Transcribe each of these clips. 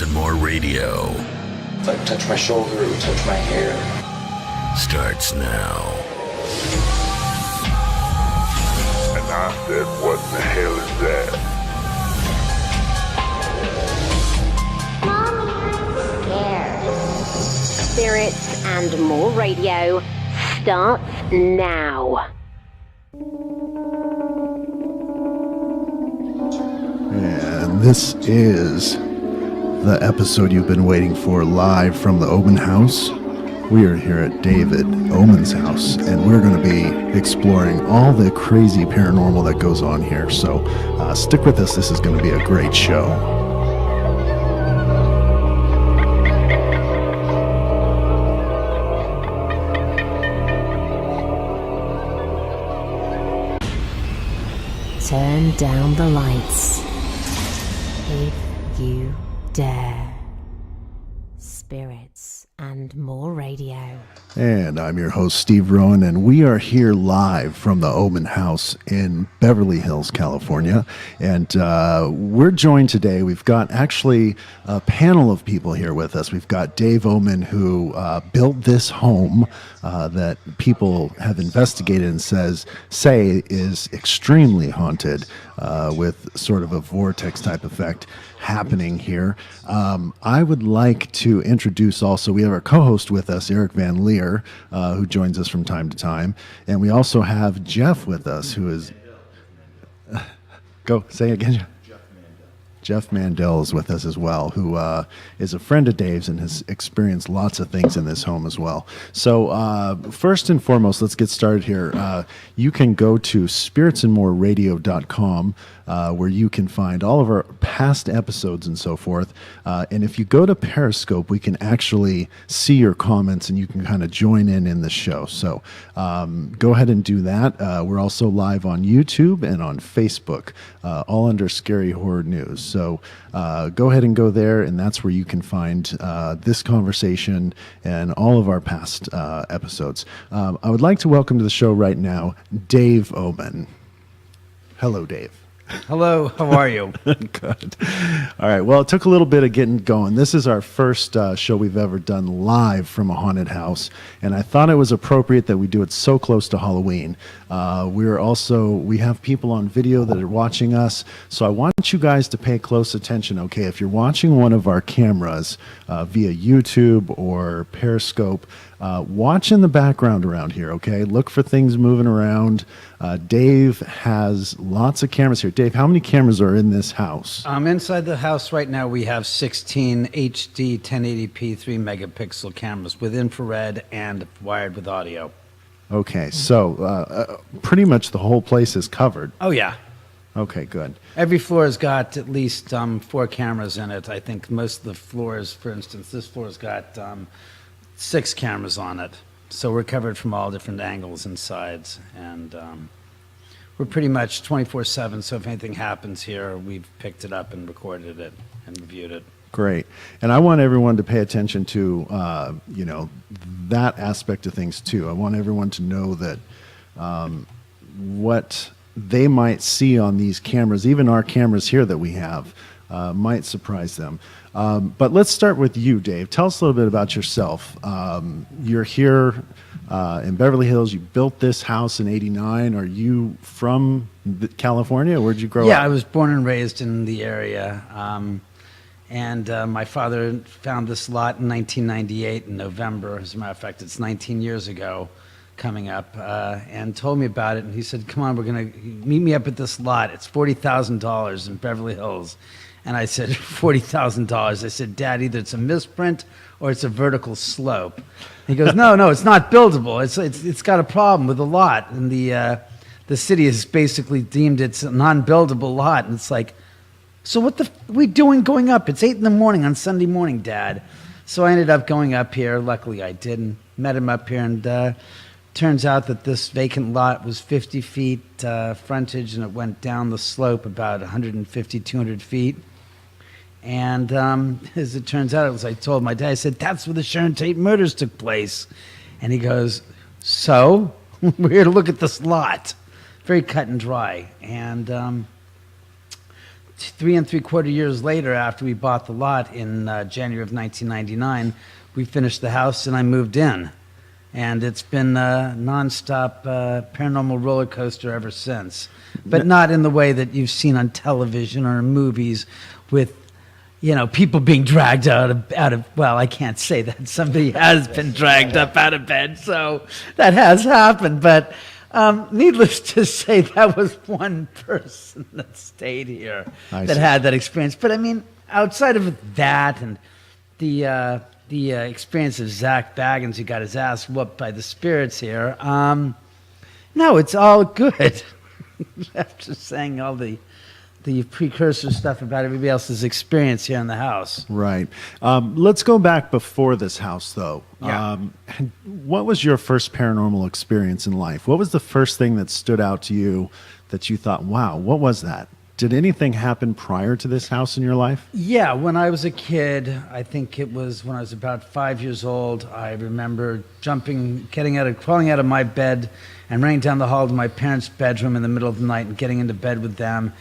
and More Radio. If I touch my shoulder, it would touch my hair. Starts now. And I said, what the hell is that? Spirits and More Radio starts now. And this is the episode you've been waiting for, live from the Oman house. We are here at David Oman's house, and we're going to be exploring all the crazy paranormal that goes on here. So stick with us. This is going to be a great show. Turn down the lights, if you dare. Spirits and More Radio. And I'm your host, Steve Rowan, and we are here live from the Oman house in Beverly Hills, California. And we're joined today. We've got actually a panel of people here with us. We've got Dave Oman, who built this home that people have investigated and say is extremely haunted, with sort of a vortex type effect happening here. I would like to introduce also, we have our co-host with us, Eric Van Leer, who joins us from time to time. And we also have Jeff with us, who is... Go, say it again. Jeff Mandel is with us as well, who is a friend of Dave's and has experienced lots of things in this home as well. So first and foremost, let's get started here. You can go to spiritsandmoreradio.com, where you can find all of our past episodes and so forth. And if you go to Periscope, we can actually see your comments and you can kind of join in the show. So go ahead and do that. We're also live on YouTube and on Facebook, all under Scary Horror News. So go ahead and go there, and that's where you can find this conversation and all of our past episodes. I would like to welcome to the show right now, Dave Oman. Hello, Dave. Hello, how are you? Good. All right, well, it took a little bit of getting going. This is our first show we've ever done live from a haunted house, and I thought it was appropriate that we do it so close to Halloween. We have people on video that are watching us, so I want you guys to pay close attention, okay? If you're watching one of our cameras via YouTube or Periscope, watch in the background around here, okay? Look for things moving around. Dave has lots of cameras here. Dave, how many cameras are in this house? Inside the house right now we have 16 HD 1080p 3 megapixel cameras with infrared and wired with audio. Okay, so pretty much the whole place is covered. Oh, yeah. Okay, good. Every floor has got at least 4 cameras in it. I think most of the floors, for instance, this floor's got 6 cameras on it. So we're covered from all different angles and sides. And we're pretty much 24/7, so if anything happens here, we've picked it up and recorded it and reviewed it. Great. And I want everyone to pay attention to, that aspect of things too. I want everyone to know that what they might see on these cameras, even our cameras here that we have, might surprise them. But let's start with you, Dave. Tell us a little bit about yourself. You're here in Beverly Hills. You built this house in '89. Are you from California? Where'd you grow up? Yeah, I was born and raised in the area. And my father found this lot in 1998 in November. As a matter of fact, it's 19 years ago coming up, and told me about it. And he said, come on, we're going to meet me up at this lot. It's $40,000 in Beverly Hills. And I said, $40,000. I said, Dad, either it's a misprint or it's a vertical slope. He goes, no, it's not buildable. It's got a problem with the lot. And the city has basically deemed it's a non-buildable lot. And it's like, so what are we doing going up? It's 8 a.m. on Sunday morning, Dad. So I ended up going up here. Luckily, I did, and met him up here. And turns out that this vacant lot was 50 feet frontage, and it went down the slope about 150, 200 feet. And as it turns out, as I told my dad, I said, that's where the Sharon Tate murders took place. And he goes, so? We're here to look at this lot. Very cut and dry. And 3 3/4 years later, after we bought the lot in January of 1999, we finished the house and I moved in. And it's been a nonstop paranormal roller coaster ever since. But not in the way that you've seen on television or in movies with, people being dragged out of, well, I can't say that. Somebody has been dragged up out of bed, so that has happened. But needless to say, that was one person that stayed here that had that experience. But I mean, outside of that and the experience of Zach Baggins, who got his ass whooped by the spirits here, no, it's all good. After saying all the precursor stuff about everybody else's experience here in the house. Right. Let's go back before this house, though. Yeah. What was your first paranormal experience in life? What was the first thing that stood out to you that you thought, wow, what was that? Did anything happen prior to this house in your life? Yeah, when I was a kid, I think it was when I was about 5 years old, I remember crawling out of my bed and running down the hall to my parents' bedroom in the middle of the night and getting into bed with them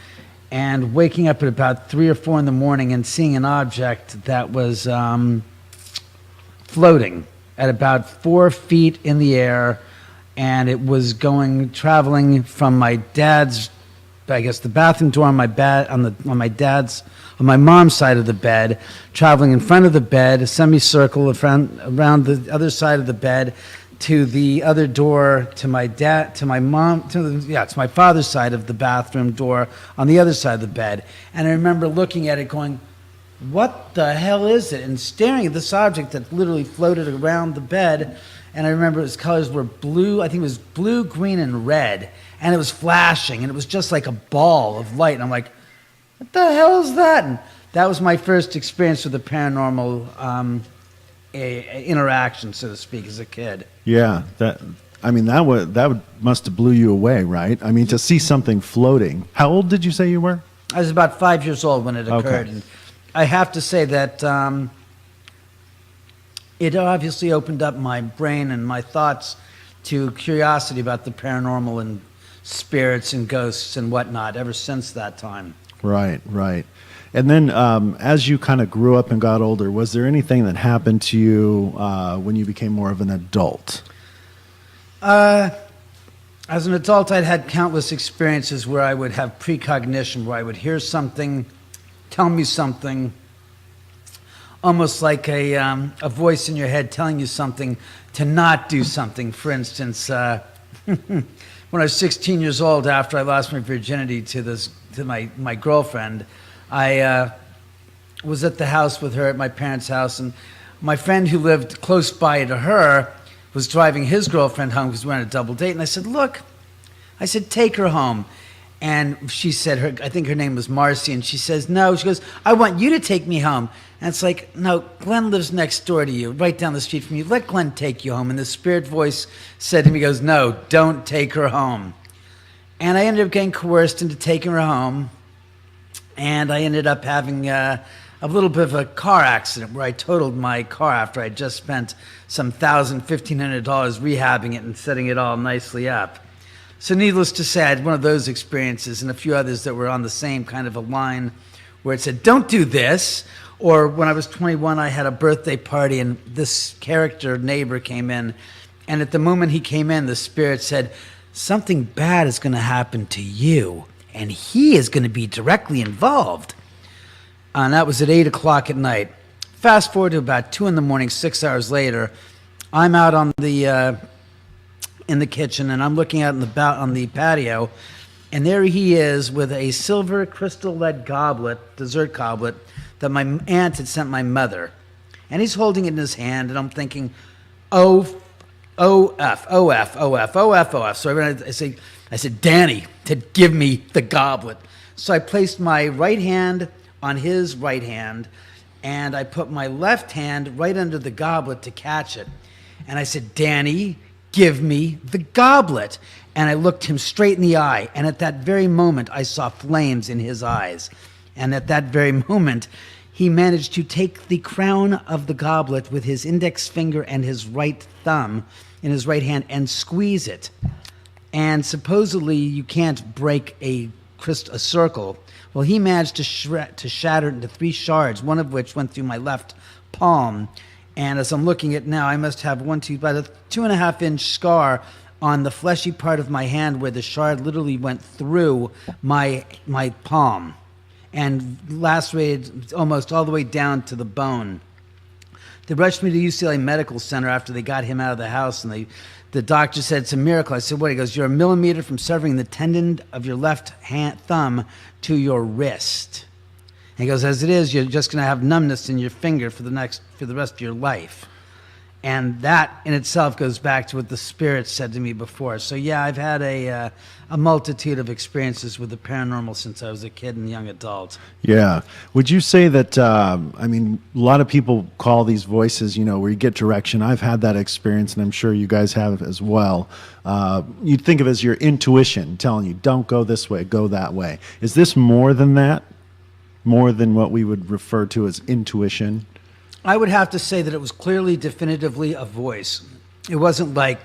and waking up at about 3 or 4 in the morning and seeing an object that was floating at about 4 feet in the air, and it was traveling from my dad's, I guess, the bathroom door on my mom's side of the bed, traveling in front of the bed, a semicircle around the other side of the bed, to the other door, to my father's side of the bathroom door on the other side of the bed. And I remember looking at it going, what the hell is it? And staring at this object that literally floated around the bed. And I remember its colors were blue, I think it was blue, green, and red. And it was flashing, and it was just like a ball of light. And I'm like, what the hell is that? And that was my first experience with the paranormal interaction, so to speak, as a kid. Yeah, that must have blew you away, right? I mean, to see something floating. How old did you say you were? I was about 5 years old when it occurred. Okay. And I have to say that it obviously opened up my brain and my thoughts to curiosity about the paranormal and spirits and ghosts and whatnot ever since that time. Right. And then as you kind of grew up and got older, was there anything that happened to you when you became more of an adult? As an adult, I'd had countless experiences where I would have precognition, where I would hear something, tell me something, almost like a voice in your head telling you something to not do something. For instance, when I was 16 years old, after I lost my virginity to my girlfriend, I was at the house with her at my parents' house, and my friend who lived close by to her was driving his girlfriend home because we were on a double date. And I said, look, take her home. And she said, I think her name was Marcy, and she says, no. She goes, I want you to take me home. And it's like, no, Glenn lives next door to you, right down the street from you. Let Glenn take you home. And the spirit voice said to me, goes, no, don't take her home. And I ended up getting coerced into taking her home. And I ended up having a little bit of a car accident where I totaled my car after I just spent some $1,500 rehabbing it and setting it all nicely up. So needless to say, I had one of those experiences and a few others that were on the same kind of a line where it said, don't do this. Or when I was 21, I had a birthday party and this character neighbor came in. And at the moment he came in, the spirit said, something bad is going to happen to you. And he is going to be directly involved. And that was at 8 o'clock at night. Fast forward to about 2 in the morning, 6 hours later, I'm out on the in the kitchen, and I'm looking out on the patio, and there he is with a silver crystal lead goblet, dessert goblet, that my aunt had sent my mother. And he's holding it in his hand, and I'm thinking, O-F. So I said, Danny, to give me the goblet. So I placed my right hand on his right hand, and I put my left hand right under the goblet to catch it. And I said, Danny, give me the goblet. And I looked him straight in the eye, and at that very moment, I saw flames in his eyes. And at that very moment, he managed to take the crown of the goblet with his index finger and his right thumb in his right hand and squeeze it. And supposedly, you can't break a a circle. Well, he managed to shatter it into 3 shards, one of which went through my left palm. And as I'm looking at now, I must have about a 2.5-inch scar on the fleshy part of my hand where the shard literally went through my palm and lacerated almost all the way down to the bone. They rushed me to UCLA Medical Center after they got him out of the house, and the doctor said, it's a miracle. I said, what? He goes, you're a millimeter from severing the tendon of your left thumb to your wrist. And he goes, as it is, you're just going to have numbness in your finger for the rest of your life. And that in itself goes back to what the spirit said to me before. So yeah, I've had a multitude of experiences with the paranormal since I was a kid and young adult. Yeah. Would you say that, a lot of people call these voices, where you get direction. I've had that experience, and I'm sure you guys have as well. You'd think of it as your intuition telling you, don't go this way, go that way. Is this more than that? More than what we would refer to as intuition? I would have to say that it was clearly, definitively a voice. It wasn't like,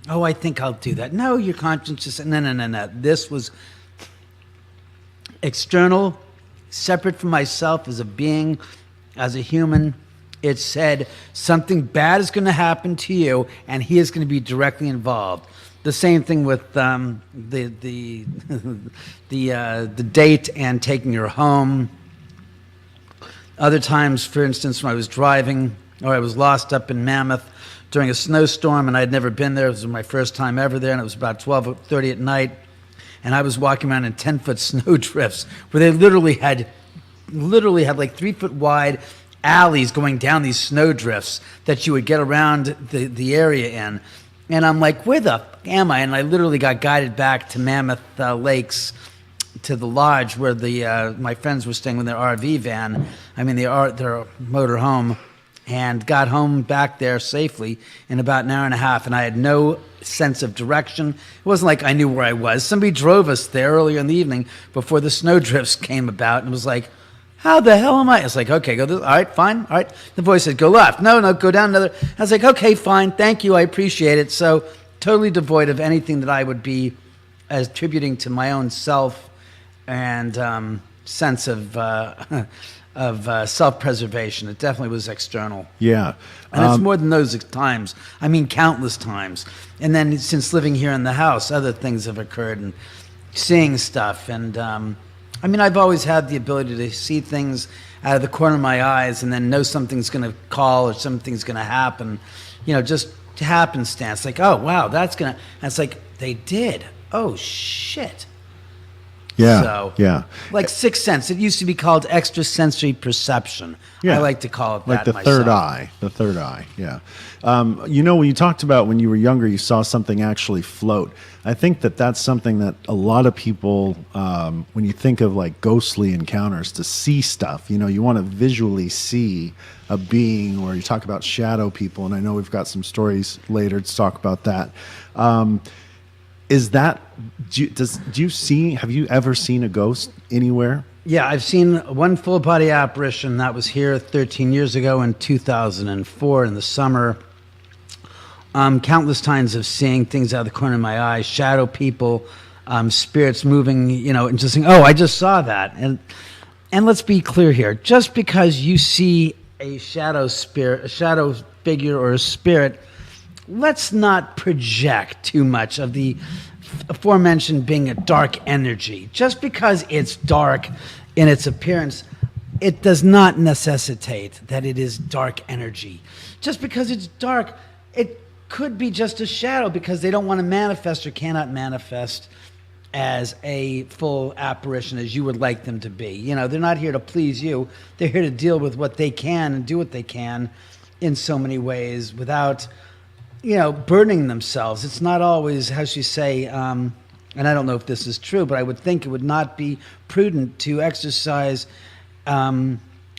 oh, I think I'll do that. No, your conscience just said, no. This was external, separate from myself as a being, as a human. It said something bad is going to happen to you, and he is going to be directly involved. The same thing with the date and taking her home. Other times, for instance, when I was driving or I was lost up in Mammoth during a snowstorm and I'd never been there. It was my first time ever there, and it was about 12:30 at night. And I was walking around in 10-foot snow drifts where they literally had like 3-foot wide alleys going down these snow drifts that you would get around the area in. And I'm like, where the f- am I? And I literally got guided back to Mammoth Lakes, to the lodge where my friends were staying with their RV van. Their motor home, and got home back there safely in about an hour and a half. And I had no sense of direction. It wasn't like I knew where I was. Somebody drove us there earlier in the evening before the snowdrifts came about, and was like, how the hell am I? I was like, okay, go this. All right, fine. All right. The voice said, go left. No, go down another. I was like, okay, fine. Thank you. I appreciate it. So totally devoid of anything that I would be attributing to my own self and sense of self-preservation. It definitely was external. Yeah. And it's more than those times. I mean, countless times. And then since living here in the house, other things have occurred and seeing stuff. And I've always had the ability to see things out of the corner of my eyes and then know something's going to call or something's going to happen, just happenstance. Like, oh, wow, that's going to... And it's like, they did. Oh, shit. Yeah. So, yeah. Like Sixth Sense. It used to be called extrasensory perception. Yeah. I like to call it that like the myself. third eye. The third eye. Yeah. When you talked about when you were younger, you saw something actually float. I think that's something that a lot of people, when you think of like ghostly encounters, to see stuff, you want to visually see a being, or you talk about shadow people. And I know we've got some stories later to talk about that. Is that, have you ever seen a ghost anywhere? Yeah, I've seen one full body apparition that was here 13 years ago in 2004 in the summer. Countless times of seeing things out of the corner of my eye, shadow people, spirits moving, and just saying, oh, I just saw that. And let's be clear here. Just because you see a shadow spirit, a shadow figure or a spirit, let's not project too much of the aforementioned being a dark energy. Just because it's dark in its appearance, it does not necessitate that it is dark energy. Just because it's dark, it could be just a shadow because they don't want to manifest or cannot manifest as a full apparition as you would like them to be. They're not here to please you. They're here to deal with what they can and do what they can in so many ways without burdening themselves. It's not always, how should you say, and I don't know if this is true, but I would think it would not be prudent to exercise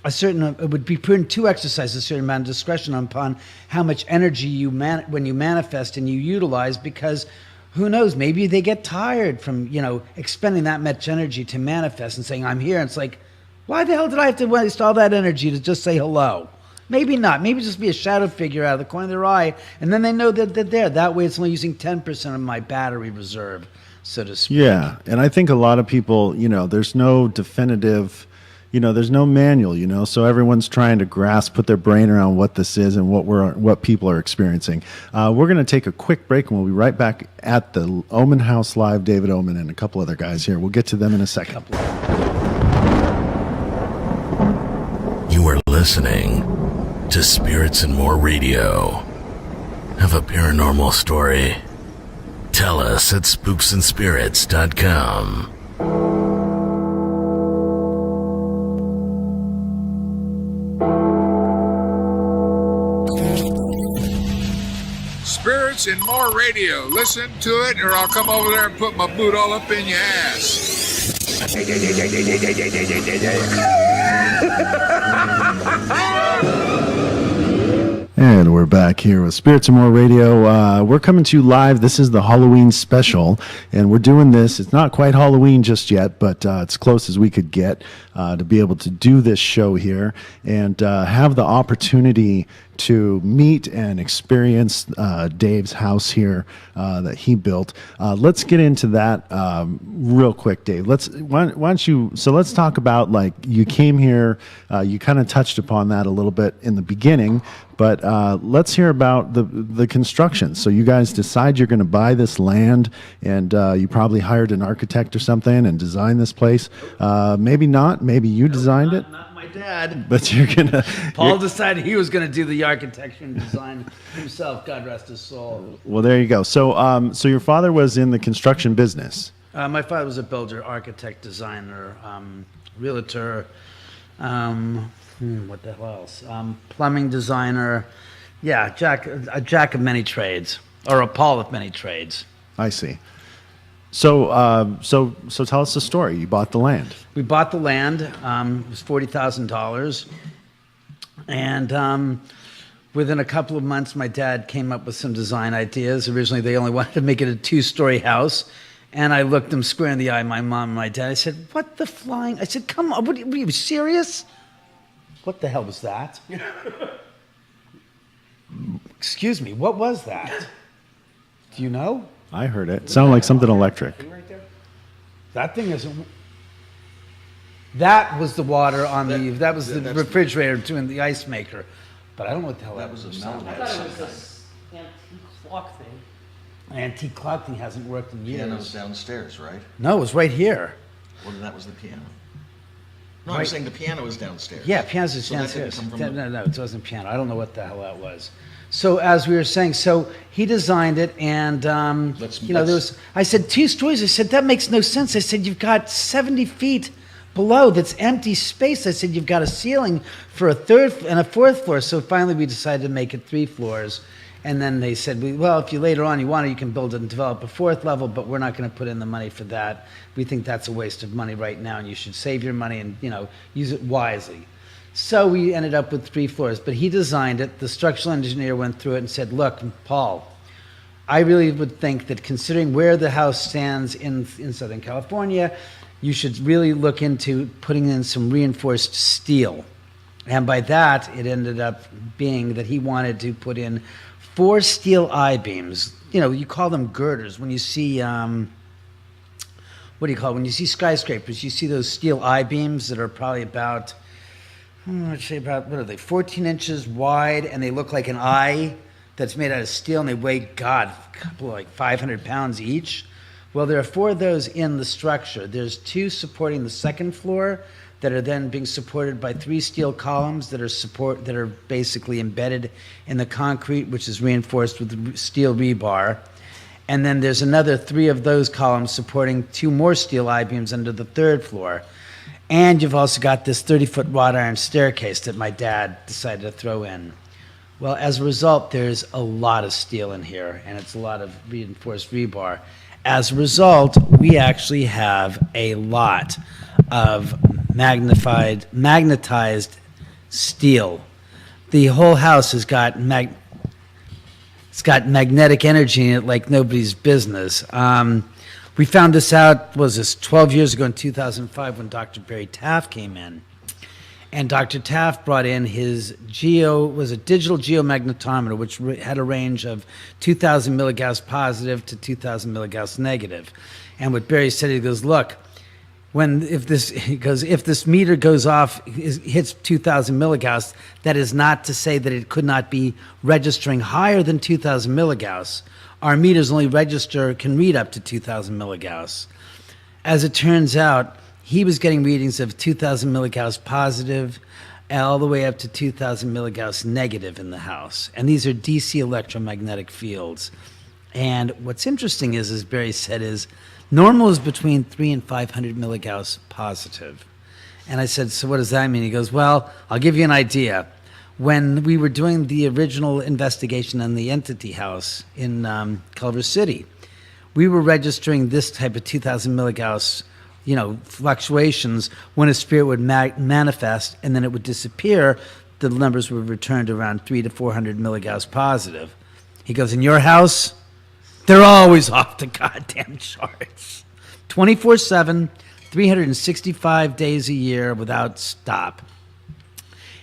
it would be prudent to exercise a certain amount of discretion upon how much energy when you manifest and you utilize, because who knows, maybe they get tired from, expending that much energy to manifest and saying, I'm here. And it's like, why the hell did I have to waste all that energy to just say hello? Maybe not. Maybe just be a shadow figure out of the corner of their eye, and then they know that they're there. That way it's only using 10% of my battery reserve. so to speak. Yeah, and I think a lot of people, there's no definitive, there's no manual, so everyone's trying to put their brain around what this is and what people are experiencing. We're going to take a quick break, and we'll be right back at the Oman House Live. David Oman and a couple other guys here. We'll get to them in a second. You are listening to Spirits and More Radio. Have a paranormal story? Tell us at spooksandspirits.com. Spirits and More Radio. Listen to it, or I'll come over there and put my boot all up in your ass. And we're back here with Spirits and More Radio. We're coming to you live. This is the Halloween special, and we're doing this. It's not quite Halloween just yet, but it's close as we could get to be able to do this show here and have the opportunity to meet and experience Dave's house here that he built. Let's get into that real quick, Dave. Let's talk about, like, you came here, you kind of touched upon that a little bit in the beginning, but let's hear about the construction. So you guys decide you're going to buy this land, and you probably hired an architect or something and designed this place. Maybe not. Maybe you designed it. Not my dad. But you're gonna. Paul decided he was going to do the architecture and design himself. God rest his soul. Well, there you go. So, so your father was in the construction business. My father was a builder, architect, designer, realtor. What the hell else? Plumbing designer. Yeah, a jack of many trades, or a Paul of many trades. I see. So, so tell us the story. You bought the land. We bought the land. It was $40,000, and within a couple of months, my dad came up with some design ideas. Originally, they only wanted to make it a 2-story house, and I looked them square in the eye. My mom and my dad. I said, "What the flying?" I said, "Come on, were you serious? What the hell was that?" Excuse me, what was that? Do you know? I heard it. It sounded like something electric. That thing isn't. That was the water on that was the refrigerator doing the ice maker. But I don't know what the hell that was. I thought it was this antique clock thing. An antique clock thing hasn't worked in years. Piano's downstairs, right? No, it was right here. Well, then that was the piano. No, Right. I'm saying the piano is downstairs. Yeah, piano's So that didn't downstairs. come from No, it wasn't piano. I don't know what the hell that was. So as we were saying, so he designed it, and there was. I said 2 stories. I said that makes no sense. I said you've got 70 feet below that's empty space. I said you've got a ceiling for a 3rd and a 4th floor. So finally we decided to make it 3 floors, and then they said, well, if you later on you want to, you can build it and develop a 4th level, but we're not going to put in the money for that. We think that's a waste of money right now, and you should save your money and use it wisely. So we ended up with 3 floors, but he designed it. The structural engineer went through it and said, look, Paul, I really would think that considering where the house stands in Southern California, you should really look into putting in some reinforced steel. And by that, it ended up being that he wanted to put in 4 steel I-beams. You call them girders. When you see, what do you call it? When you see skyscrapers, you see those steel I-beams that are probably about, I'd say about, what are they, 14 inches wide, and they look like an eye that's made out of steel, and they weigh, a couple like 500 pounds each. Well, there are 4 of those in the structure. There's 2 supporting the 2nd floor that are then being supported by 3 steel columns that are basically embedded in the concrete, which is reinforced with steel rebar. And then there's another 3 of those columns supporting 2 more steel I-beams under the 3rd floor. And you've also got this 30-foot wrought iron staircase that my dad decided to throw in. Well, as a result, there's a lot of steel in here, and it's a lot of reinforced rebar. As a result, we actually have a lot of magnetized steel. The whole house has got it's got magnetic energy in it like nobody's business. We found this out, 12 years ago in 2005 when Dr. Barry Taft came in. And Dr. Taft brought in his digital geomagnetometer, which had a range of 2,000 milligauss positive to 2,000 milligauss negative. And what Barry said, he goes, look, if this meter goes off, hits 2,000 milligauss, that is not to say that it could not be registering higher than 2,000 milligauss. Our meters only can read up to 2,000 milligauss. As it turns out, he was getting readings of 2,000 milligauss positive all the way up to 2,000 milligauss negative in the house. And these are DC electromagnetic fields. And what's interesting is, as Barry said, is normal is between 300 and 500 milligauss positive. And I said, so what does that mean? He goes, well, I'll give you an idea. When we were doing the original investigation on the entity house in Culver City, we were registering this type of 2,000 milligauss fluctuations when a spirit would manifest and then it would disappear. The numbers would return to around 300 to 400 milligauss positive. He goes, in your house, they're always off the goddamn charts. 24/7, 365 days a year without stop.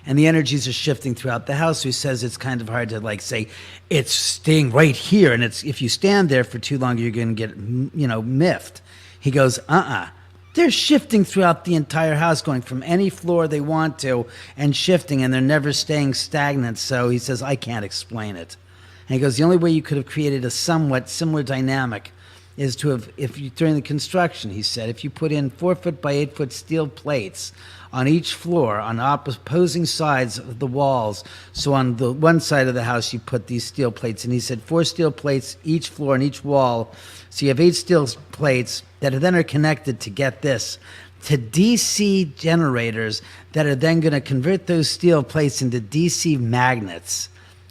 And the energies are shifting throughout the house. So he says it's kind of hard to say it's staying right here. And if you stand there for too long, you're going to get, miffed. He goes, They're shifting throughout the entire house, going from any floor they want to and shifting, and they're never staying stagnant. So he says, I can't explain it. And he goes, the only way you could have created a somewhat similar dynamic is to have, during the construction, he said, if you put in 4-foot by 8-foot steel plates on each floor, on opposing sides of the walls. So on the one side of the house, you put these steel plates. And he said 4 steel plates each floor and each wall. So you have 8 steel plates that are then connected to, get this, to DC generators that are then going to convert those steel plates into DC magnets.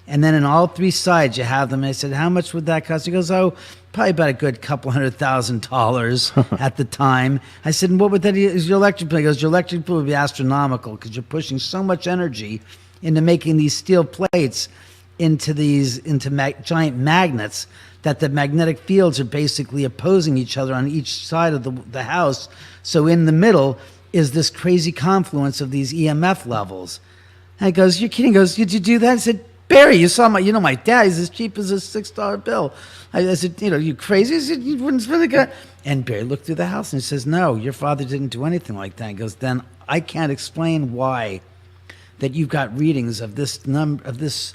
And then in all 3 sides, you have them. And I said, how much would that cost? He goes, probably about a good couple $100,000 at the time. I said, and what would that is your electric bill? He goes, your electric bill would be astronomical because you're pushing so much energy into making these steel plates into giant magnets that the magnetic fields are basically opposing each other on each side of the house. So in the middle is this crazy confluence of these EMF levels. And he goes, you're kidding? He goes, did you do that? I said, Barry, you saw my dad, he's as cheap as a $6 bill. I said, you crazy? He said, you wouldn't spend a. And Barry looked through the house and he says, no, your father didn't do anything like that. He goes, then I can't explain why that you've got readings of this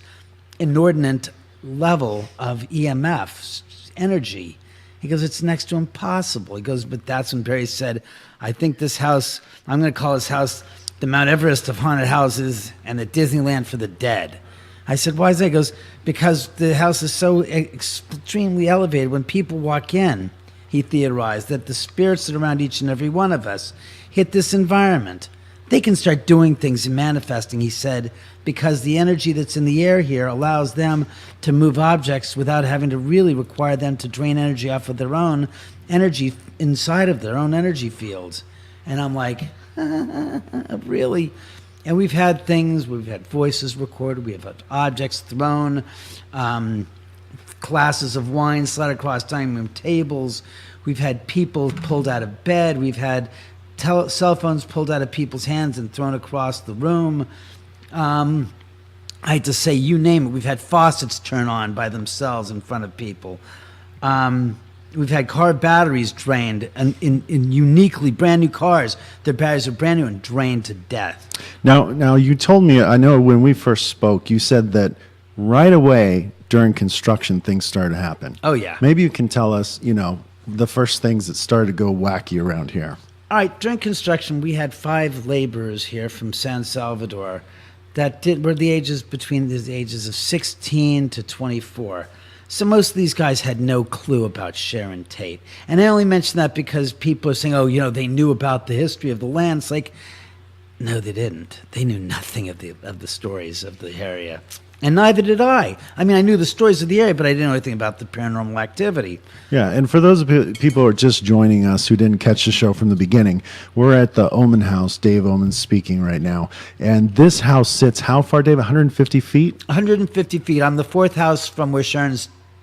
inordinate level of EMF energy. He goes, it's next to impossible. He goes, but that's when Barry said, I think this house, I'm going to call this house the Mount Everest of haunted houses and the Disneyland for the dead. I said, why is that? He goes, because the house is so extremely elevated. When people walk in, he theorized that the spirits that are around each and every one of us hit this environment. They can start doing things and manifesting, he said, because the energy that's in the air here allows them to move objects without having to really require them to drain energy off of their own energy inside of their own energy fields. And I'm like, really? And we've had voices recorded, we have had objects thrown, glasses of wine slid across dining room tables, we've had people pulled out of bed, we've had cell phones pulled out of people's hands and thrown across the room. I hate to say, you name it. We've had faucets turn on by themselves in front of people. We've had car batteries drained in uniquely brand new cars. Their batteries are brand new and drained to death. Now you told me, I know when we first spoke, you said that right away during construction things started to happen. Oh, yeah. Maybe you can tell us, the first things that started to go wacky around here. All right, during construction, we had 5 laborers here from San Salvador that were between the ages of 16 to 24. So most of these guys had no clue about Sharon Tate. And I only mention that because people are saying, they knew about the history of the land. It's like, no, they didn't. They knew nothing of the stories of the area. And neither did I. I mean, I knew the stories of the area, but I didn't know anything about the paranormal activity. Yeah, and for those people who are just joining us who didn't catch the show from the beginning, we're at the Oman house. Dave Oman's speaking right now. And this house sits how far, Dave? 150 feet? 150 feet. I'm the 4th house from where Sharon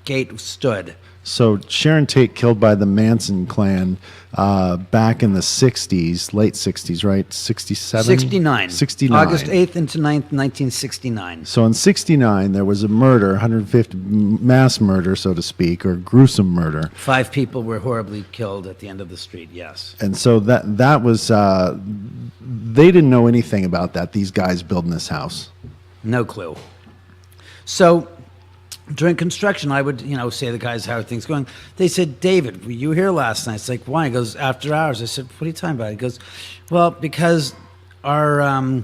gate stood. So Sharon Tate killed by the Manson clan back in the 60s, late 60s, right? 67? 69. 69. August 8th into 9th, 1969. So in 69, there was a murder, 150 mass murder, so to speak, or gruesome murder. 5 people were horribly killed at the end of the street, yes. And so that was, they didn't know anything about that, these guys building this house. No clue. So during construction, I would, say to the guys, how are things going? They said, David, were you here last night? It's like, why? He goes, after hours. I said, what are you talking about? He goes, well, because our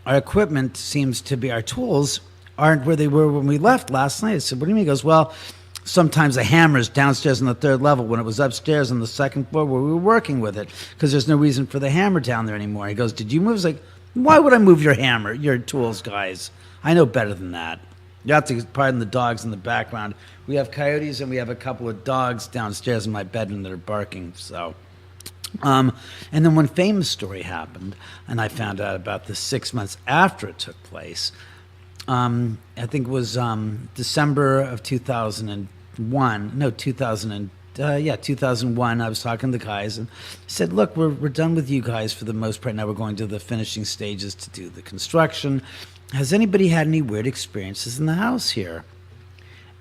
equipment seems to be, our tools aren't where they were when we left last night. I said, what do you mean? He goes, well, sometimes the hammer's downstairs on the 3rd level when it was upstairs on the 2nd floor where we were working with it, because there's no reason for the hammer down there anymore. He goes, did you move? I was like, why would I move your hammer, your tools, guys? I know better than that. You have to pardon the dogs in the background. We have coyotes and we have a couple of dogs downstairs in my bedroom that are barking. So, and then one famous story happened, and I found out about this 6 months after it took place. I think it was December of 2001. No, 2001. I was talking to the guys and said, look, we're done with you guys for the most part. Now we're going to the finishing stages to do the construction. Has anybody had any weird experiences in the house here?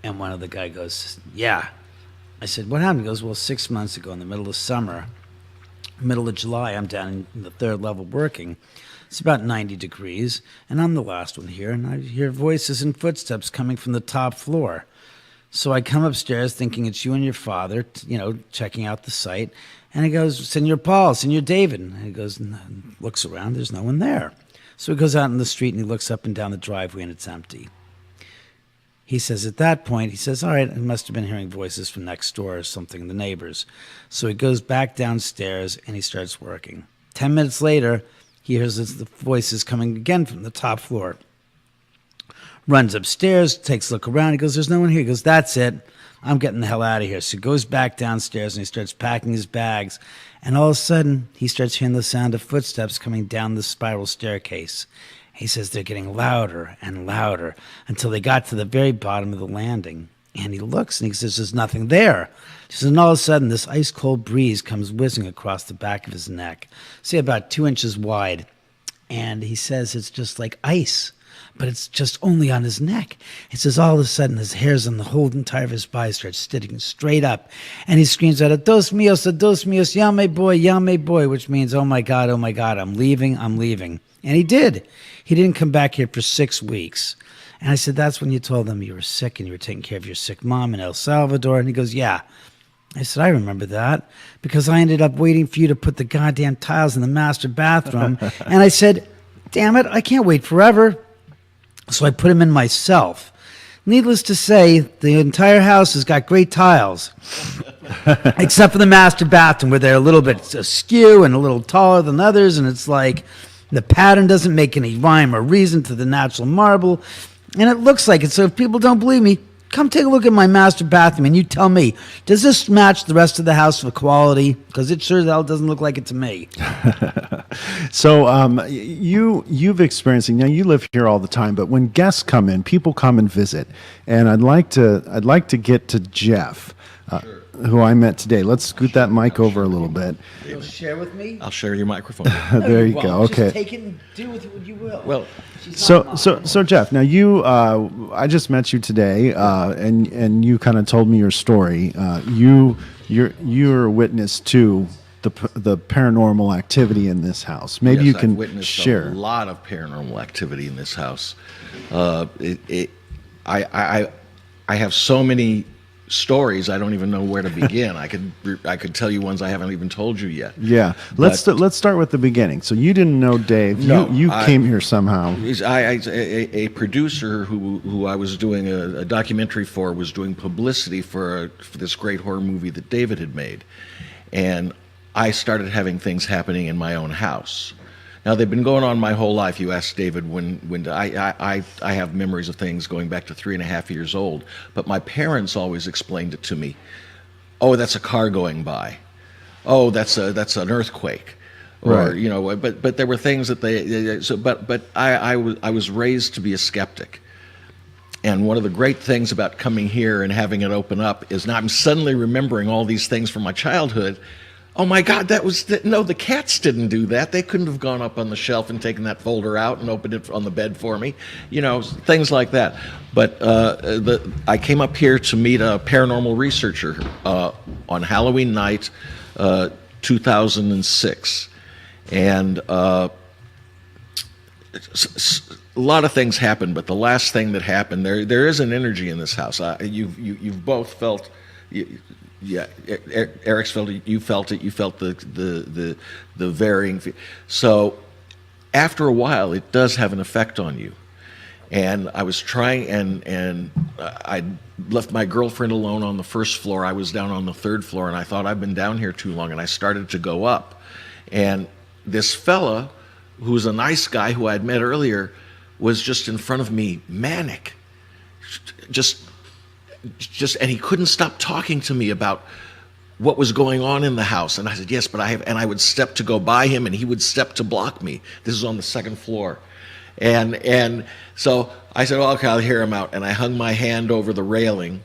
And one of the guy goes, yeah. I said, what happened? He goes, well, 6 months ago in the middle of summer, middle of July, I'm down in the 3rd level working. It's about 90 degrees, and I'm the last one here, and I hear voices and footsteps coming from the top floor. So I come upstairs thinking it's you and your father, checking out the site. And he goes, Senor Paul, Senor David. And he goes, looks around, there's no one there. So he goes out in the street and he looks up and down the driveway and it's empty. He says at that point, he says, all right, I must have been hearing voices from next door or something, the neighbors. So he goes back downstairs and he starts working. 10 minutes later, he hears the voices coming again from the top floor. Runs upstairs, takes a look around. He goes, there's no one here. He goes, that's it. I'm getting the hell out of here. So he goes back downstairs and he starts packing his bags. And all of a sudden, he starts hearing the sound of footsteps coming down the spiral staircase. He says they're getting louder and louder until they got to the very bottom of the landing. And he looks and he says, there's nothing there. He says, and all of a sudden, this ice-cold breeze comes whizzing across the back of his neck, say about 2 inches wide. And he says it's just like ice, but it's just only on his neck. He says all of a sudden his hairs on the whole entire of his body start sitting straight up. And he screams out, dos míos, llame boy, which means, oh my God, I'm leaving. And he did. He didn't come back here for 6 weeks. And I said, that's when you told them you were sick and you were taking care of your sick mom in El Salvador. And he goes, yeah. I said, I remember that because I ended up waiting for you to put the goddamn tiles in the master bathroom. And I said, damn it, I can't wait forever. So I put them in myself. Needless to say, the entire house has got great tiles, except for the master bathroom where they're a little bit askew and a little taller than others. And it's like the pattern doesn't make any rhyme or reason to the natural marble. And it looks like it. So if people don't believe me, come take a look at my master bathroom and you tell me, does this match the rest of the house for quality? Because it sure as hell doesn't look like it to me. So you've experienced, now you live here all the time, but when guests come in, people come and visit. And I'd like to get to Jeff, who I met today. Let's scoot that mic over a little bit. You'll share with me? I'll share your microphone. There you go. Okay. Just take it and do with it what you will. Well, So Jeff, now you, I just met you today, and you kind of told me your story. You're a witness to the paranormal activity in this house. Maybe yes, you can I've witnessed share a lot of paranormal activity in this house. I have so many stories, I don't even know where to begin. I could tell you ones I haven't even told you yet. Yeah, let's start with the beginning. So you didn't know Dave. No, you came here somehow. A producer who I was doing a documentary for was doing publicity for this great horror movie that David had made, and I started having things happening in my own house. Now, they've been going on my whole life. You asked David when I have memories of things going back to 3.5 years old, but my parents always explained it to me. Oh, that's a car going by. Oh, that's an earthquake. Or, right. But there were things that I was raised to be a skeptic. And one of the great things about coming here and having it open up is now I'm suddenly remembering all these things from my childhood. Oh my God, no, the cats didn't do that. They couldn't have gone up on the shelf and taken that folder out and opened it on the bed for me. Things like that. But I came up here to meet a paranormal researcher on Halloween night, 2006. And a lot of things happened, but the last thing that happened, there is an energy in this house. You've both felt... Yeah, Eric's felt it. You felt it. You felt the varying. So after a while, it does have an effect on you. And I was trying, and I left my girlfriend alone on the first floor. I was down on the third floor, and I thought I've been down here too long, and I started to go up. And this fella, who's a nice guy who I'd met earlier, was just in front of me, manic, and he couldn't stop talking to me about what was going on in the house. And I said, yes, but and I would step to go by him, and he would step to block me. This is on the second floor. And so I said, well, okay, I'll hear him out. And I hung my hand over the railing,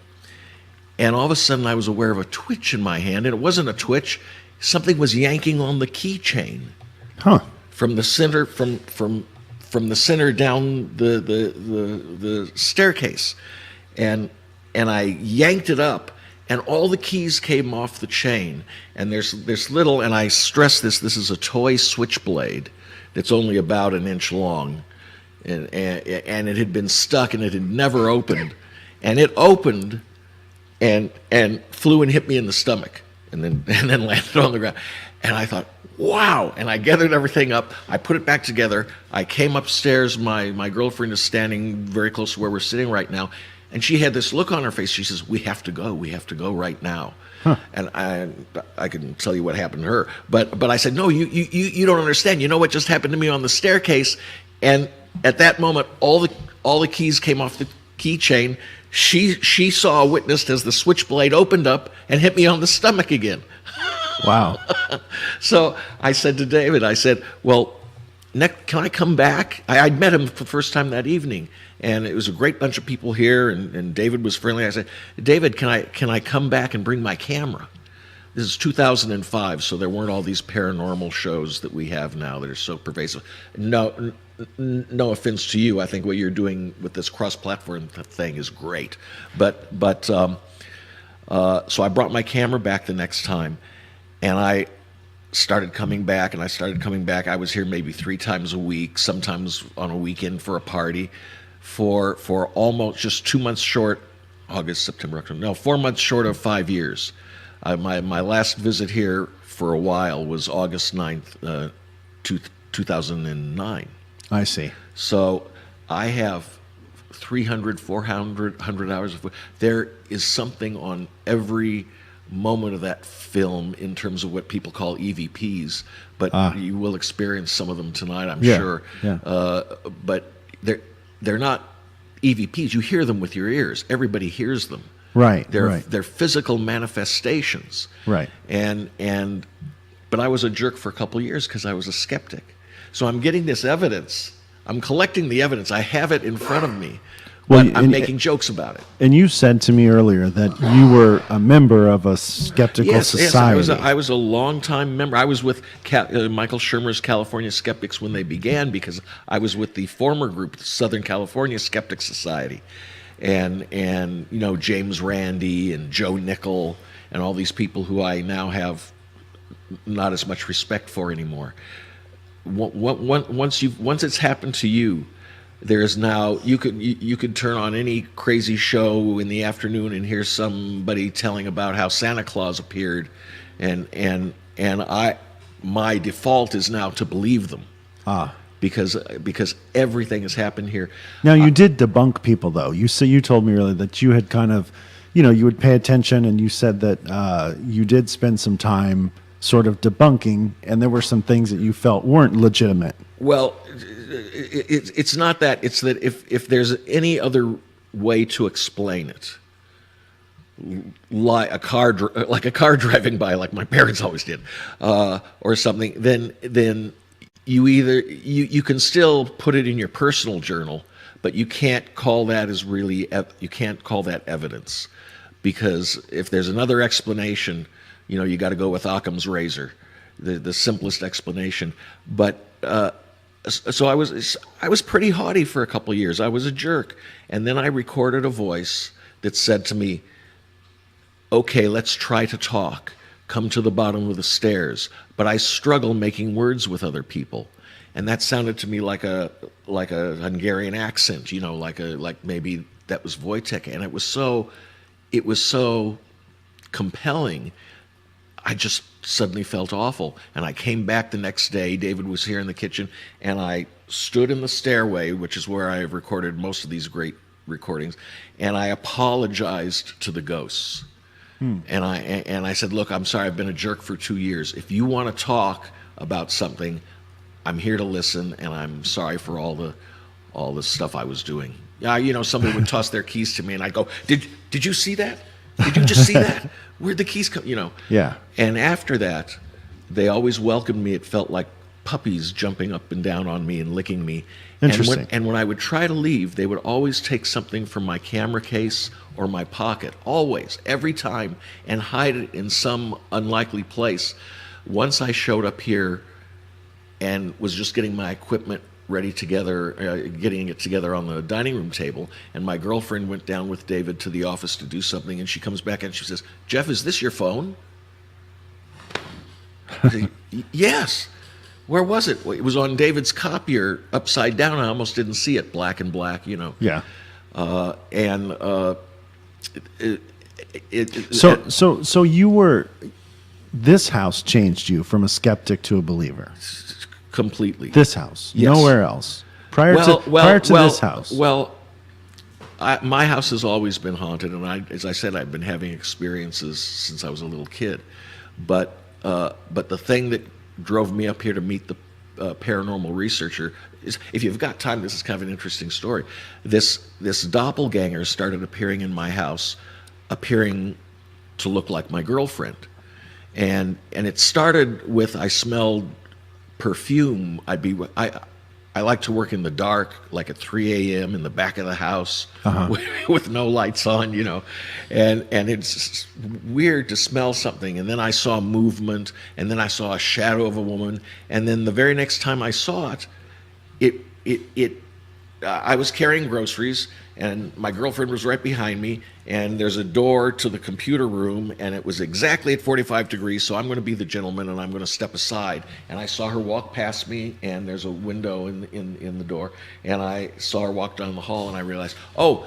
and all of a sudden I was aware of a twitch in my hand, and it wasn't a twitch. Something was yanking on the keychain. Huh. From the center, from the center down the staircase. And I yanked it up, and all the keys came off the chain. And there's little, and I stress this is a toy switchblade that's only about an inch long. And it had been stuck, and it had never opened. And it opened and flew and hit me in the stomach, and then landed on the ground. And I thought, wow. And I gathered everything up. I put it back together. I came upstairs. My girlfriend is standing very close to where we're sitting right now. And she had this look on her face. She says, we have to go right now. Huh. And I can tell you what happened to her. But I said, no, you don't understand. You know what just happened to me on the staircase? And at that moment, all the keys came off the keychain. She saw a witness as the switchblade opened up and hit me on the stomach again. Wow. So I said to David, well, can I come back? I'd met him for the first time that evening, and it was a great bunch of people here, and David was friendly. I said, David, can I come back and bring my camera? This is 2005, so there weren't all these paranormal shows that we have now that are so pervasive. No offense to you. I think what you're doing with this cross-platform thing is great. But so I brought my camera back the next time, and I started coming back. I was here maybe 3 times a week, sometimes on a weekend for a party, for almost just 2 months short, August, September, October, no, 4 months short of 5 years. My last visit here for a while was August 9th, 2009. I see. So I have 300, 400 hours of. There is something on every moment of that film in terms of what people call EVPs, but you will experience some of them tonight, I'm sure. Yeah. But they're not EVPs. You hear them with your ears. Everybody hears them. Right. They're physical manifestations. Right. But I was a jerk for a couple of years because I was a skeptic. So I'm getting this evidence. I'm collecting the evidence. I have it in front of me. Well, I'm making jokes about it. And you said to me earlier that you were a member of a skeptical society. Yes, I was a long-time member. I was with Michael Shermer's California Skeptics when they began, because I was with the former group, the Southern California Skeptic Society. And James Randi and Joe Nickel and all these people who I now have not as much respect for anymore. Once it's happened to you, there's now you could turn on any crazy show in the afternoon and hear somebody telling about how Santa Claus appeared, and my default is now to believe them. Because everything has happened here. Now you did debunk people, though. You told me earlier that you had kind of, you would pay attention, and you said that you did spend some time sort of debunking, and there were some things that you felt weren't legitimate. Well, it's not that. It's that if there's any other way to explain it, like a car driving by, like my parents always did, or something, then you can still put it in your personal journal, but you can't call that you can't call that evidence, because if there's another explanation, you got to go with Occam's razor, the simplest explanation. But so I was pretty haughty for a couple of years. I was a jerk, and then I recorded a voice that said to me, "Okay, let's try to talk. Come to the bottom of the stairs." But I struggle making words with other people, and that sounded to me like a Hungarian accent, like maybe that was Wojtek, and it was so compelling. I just suddenly felt awful, and I came back the next day. David was here in the kitchen, and I stood in the stairway, which is where I have recorded most of these great recordings, and I apologized to the ghosts. And I said, "Look, I'm sorry, I've been a jerk for 2 years. If you want to talk about something, I'm here to listen, and I'm sorry for all the stuff I was doing." Yeah, somebody would toss their keys to me, and I'd go, "Did you see that? Did you just see that? Where'd the keys come?" Yeah. And after that, they always welcomed me. It felt like puppies jumping up and down on me and licking me. Interesting. And when I would try to leave, they would always take something from my camera case or my pocket, always, every time, and hide it in some unlikely place. Once I showed up here and was just getting my equipment ready together, getting it together on the dining room table, and my girlfriend went down with David to the office to do something, and she comes back and she says, "Jeff, is this your phone?" I say, "Yes." "Where was it?" "Well, it was on David's copier, upside down. I almost didn't see it, black and black, Yeah. It, So you were. This house changed you from a skeptic to a believer. completely. This house, Yes. nowhere else. Prior to this house. Well, my house has always been haunted, and as I said, I've been having experiences since I was a little kid. But the thing that drove me up here to meet the paranormal researcher is, if you've got time, this is kind of an interesting story. This doppelganger started appearing in my house, appearing to look like my girlfriend, and it started with, I smelled perfume. I like to work in the dark, like at 3 a.m. in the back of the house with no lights on, and it's weird to smell something. And then I saw movement, and then I saw a shadow of a woman, and then the very next time I saw it, I was carrying groceries, and my girlfriend was right behind me, and there's a door to the computer room, and it was exactly at 45 degrees, so I'm going to be the gentleman, and I'm going to step aside. And I saw her walk past me, and there's a window in the door, and I saw her walk down the hall, and I realized, oh,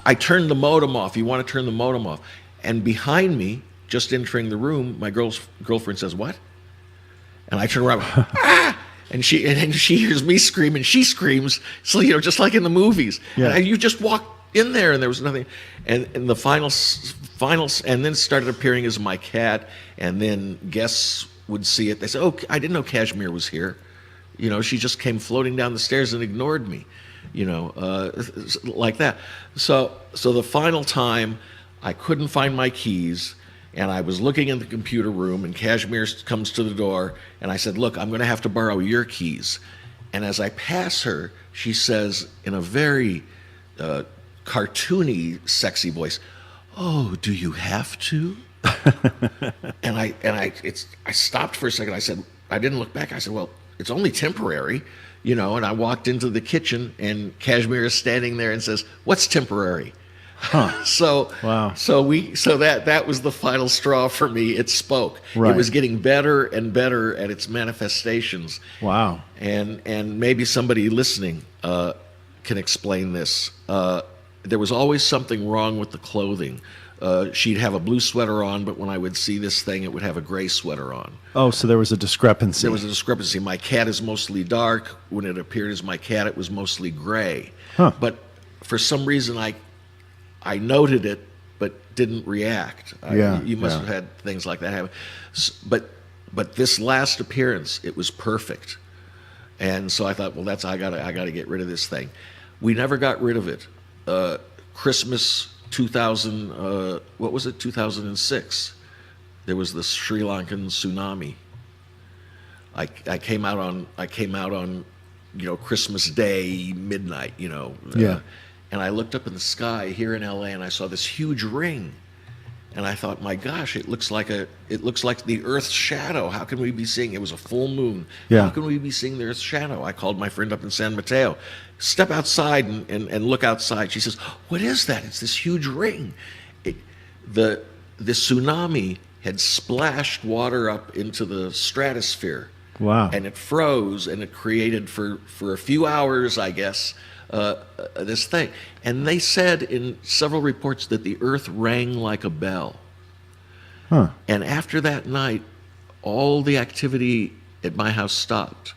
I turned the modem off. You want to turn the modem off? And behind me, just entering the room, my girlfriend says, "What?" And I turn around, "Ah!" And she hears me scream, and she screams, so just like in the movies. Yeah. And you just walked in there, and there was nothing. And the final, and then started appearing as my cat, and then guests would see it. They said, "Oh, I didn't know Kashmir was here." She just came floating down the stairs and ignored me, like that. So the final time, I couldn't find my keys. And I was looking in the computer room, and Kashmir comes to the door, and I said, "Look, I'm going to have to borrow your keys." And as I pass her, she says in a very cartoony, sexy voice, "Oh, do you have to?" and I stopped for a second. I said, I didn't look back. I said, "Well, it's only temporary, And I walked into the kitchen, and Kashmir is standing there and says, "What's temporary?" Huh. Wow. So that was the final straw for me. It spoke. Right. It was getting better and better at its manifestations. Wow. And maybe somebody listening can explain this. There was always something wrong with the clothing. She'd have a blue sweater on, but when I would see this thing, it would have a gray sweater on. Oh, so there was a discrepancy. There was a discrepancy. My cat is mostly dark. When it appeared as my cat, it was mostly gray. Huh. But for some reason, I noted it, but didn't react. You must have had things like that happen. But this last appearance, it was perfect. And so I thought, well, I gotta get rid of this thing. We never got rid of it. Christmas 2006. There was the Sri Lankan tsunami. I came out on Christmas Day, midnight, Yeah. And I looked up in the sky here in LA and I saw this huge ring. And I thought, my gosh, it looks like the Earth's shadow. How can we be seeing? It was a full moon. Yeah. How can we be seeing the Earth's shadow? I called my friend up in San Mateo. Step outside and look outside. She says, what is that? It's this huge ring. The tsunami had splashed water up into the stratosphere. Wow. And it froze, and it created for a few hours, I guess, this thing. And they said in several reports that the Earth rang like a bell. Huh. And after that night, all the activity at my house stopped.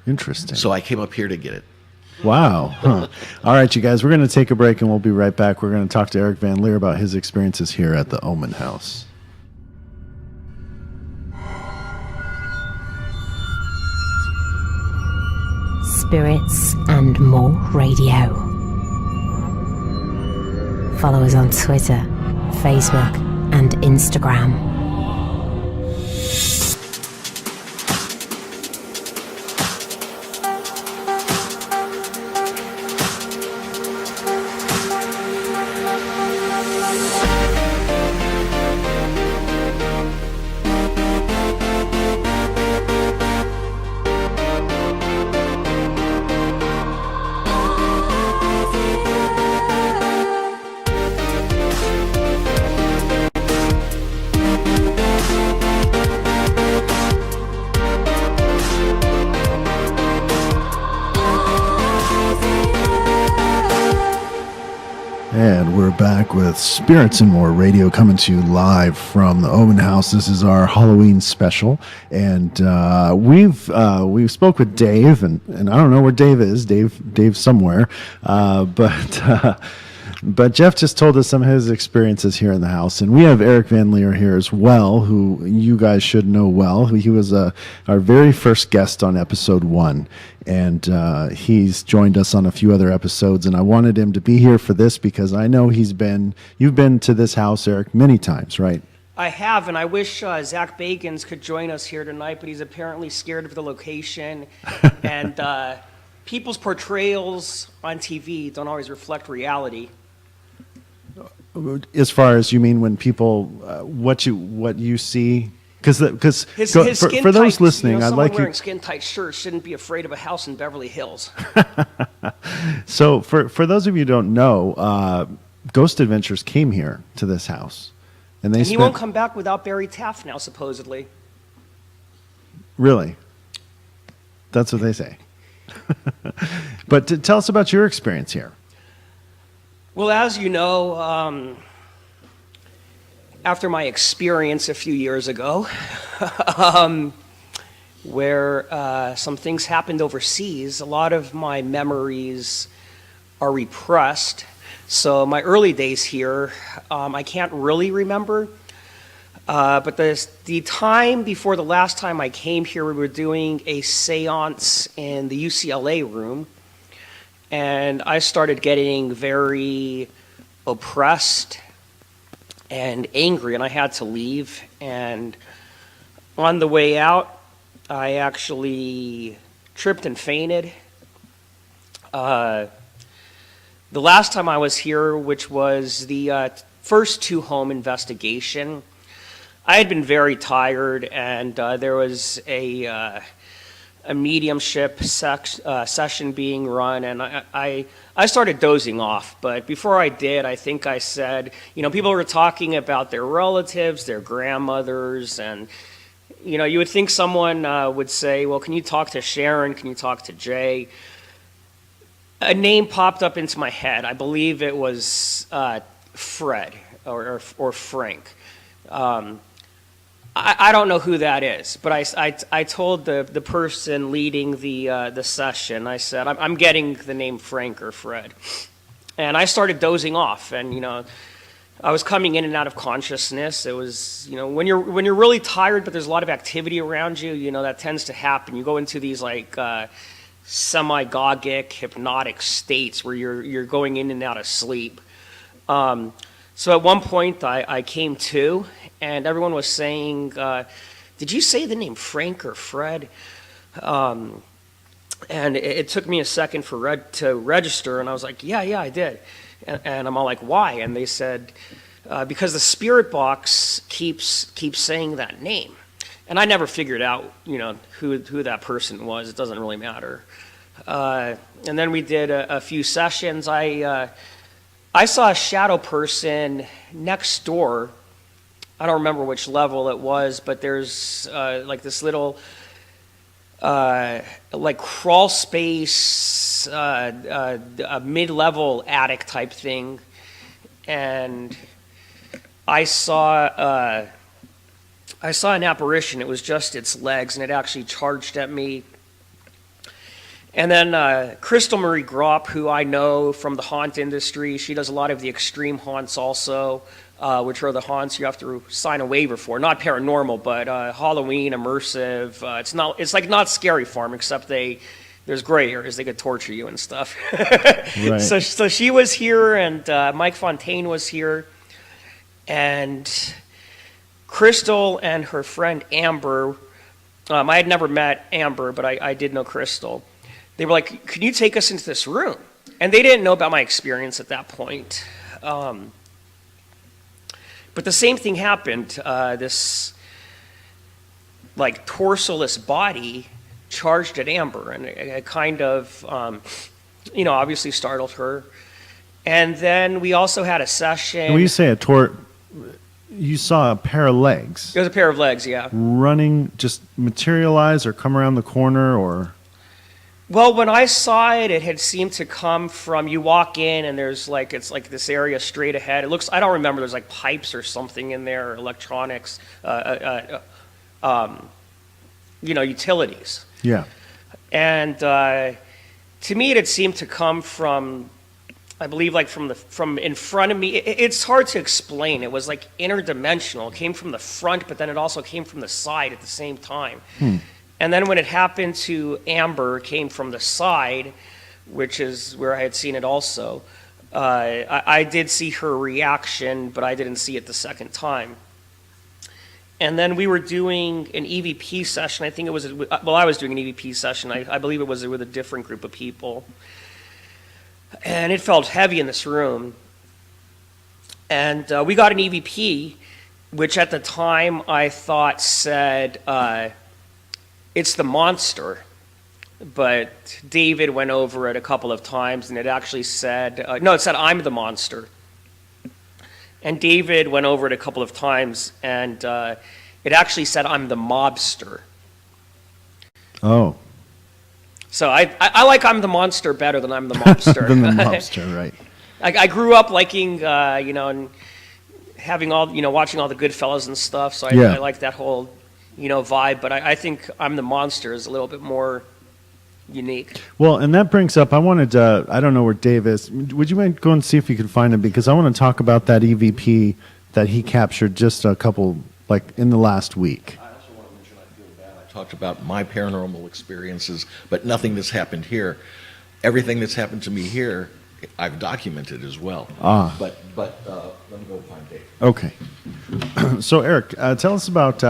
Interesting. So I came up here to get it. Wow. Huh. All right, you guys, we're going to take a break and we'll be right back. We're going to talk to Eric Van Leer about his experiences here at the Oman House. Spirits and More Radio. Follow us on Twitter, Facebook, and Instagram. And we're back with Spirits and More Radio, coming to you live from the Oman House. This is our Halloween special, and we've spoke with Dave, and I don't know where Dave is. Dave somewhere, but Jeff just told us some of his experiences here in the house, and we have Eric Van Leer here as well, who you guys should know well. He was our very first guest on episode 1, and he's joined us on a few other episodes, and I wanted him to be here for this because I know you've been to this house, Eric, many times, right? I have, and I wish Zach Bagans could join us here tonight, but he's apparently scared of the location, and people's portrayals on TV don't always reflect reality. As far as you mean, when people what you see, because His skin for those tight, listening, I'd someone like wearing you. skin tight shirts shouldn't be afraid of a house in Beverly Hills. So for those of you who don't know, Ghost Adventures came here to this house, and He won't come back without Barry Taft now, supposedly. Really, that's what they say. But tell us about your experience here. Well, as you know, after my experience a few years ago, where some things happened overseas, a lot of my memories are repressed. So my early days here, I can't really remember. But the time before the last time I came here, we were doing a seance in the UCLA room. And I started getting very oppressed and angry, and I had to leave. And on the way out, I actually tripped and fainted. The last time I was here, which was the first 2 home investigation, I had been very tired, and there was a mediumship session being run, and I started dozing off. But before I did, I think I said, people were talking about their relatives, their grandmothers, and you would think someone would say, well, can you talk to Sharon? Can you talk to Jay? A name popped up into my head. I believe it was Fred or Frank. I don't know who that is, but I told the person leading the session, I said, I'm getting the name Frank or Fred. And I started dozing off, and I was coming in and out of consciousness. It was, when you're really tired, but there's a lot of activity around you, that tends to happen. You go into these like semi-gogic, hypnotic states where you're going in and out of sleep. So at one point I came to, and everyone was saying, did you say the name Frank or Fred? And it took me a second to register, and I was like, yeah, I did. And I'm all like, why? And they said, because the spirit box keeps saying that name. And I never figured out, who that person was. It doesn't really matter. And then we did a few sessions. I saw a shadow person next door. I don't remember which level it was, but there's like this little like crawl space, a mid-level attic type thing, and I saw an apparition. It was just its legs, and it actually charged at me. And then Crystal Marie Gropp, who I know from the haunt industry, she does a lot of the extreme haunts also, which are the haunts you have to sign a waiver for. Not paranormal, but Halloween, immersive. It's like not Scary Farm, except there's gray areas. They could torture you and stuff. Right. So she was here, and Mike Fontaine was here, and Crystal and her friend Amber. I had never met Amber, but I did know Crystal. They were like, "Can you take us into this room?" And they didn't know about my experience at that point. But the same thing happened. This like torsoless body charged at Amber, and it kind of, obviously startled her. And then we also had a session. And when you say you saw a pair of legs. It was a pair of legs, yeah. Running, just materialize or come around the corner, or? Well, when I saw it, it had seemed to come from, you walk in and it's like this area straight ahead. It looks, I don't remember, there's like pipes or something in there, electronics, utilities. Yeah. And to me, it had seemed to come from, I believe, like from in front of me. It's hard to explain. It was like interdimensional. It came from the front, but then it also came from the side at the same time. And then when it happened to Amber, it came from the side, which is where I had seen it also. I did see her reaction, but I didn't see it the second time. And then we were doing an EVP session. I think it was, I was doing an EVP session. I believe it was with a different group of people. And it felt heavy in this room. And we got an EVP, which at the time I thought said, it's the monster. But David went over it a couple of times, and it actually said, it said, I'm the monster. And David went over it a couple of times, and it actually said, I'm the mobster. Oh. So I like I'm the monster better than I'm the mobster. Than the mobster, right. I grew up liking, and having all, watching all the Goodfellas and stuff, so I like that whole, vibe, but I think I'm the monster is a little bit more unique. Well, and that brings up, I wanted to, I don't know where Dave is. Would you mind going and see if you could find him? Because I want to talk about that EVP that he captured just a couple, like in the last week. I also want to mention I feel bad. I talked about my paranormal experiences, but nothing that's happened here. Everything that's happened to me here, I've documented as well. But let me go find Dave. Okay. So Eric, tell us about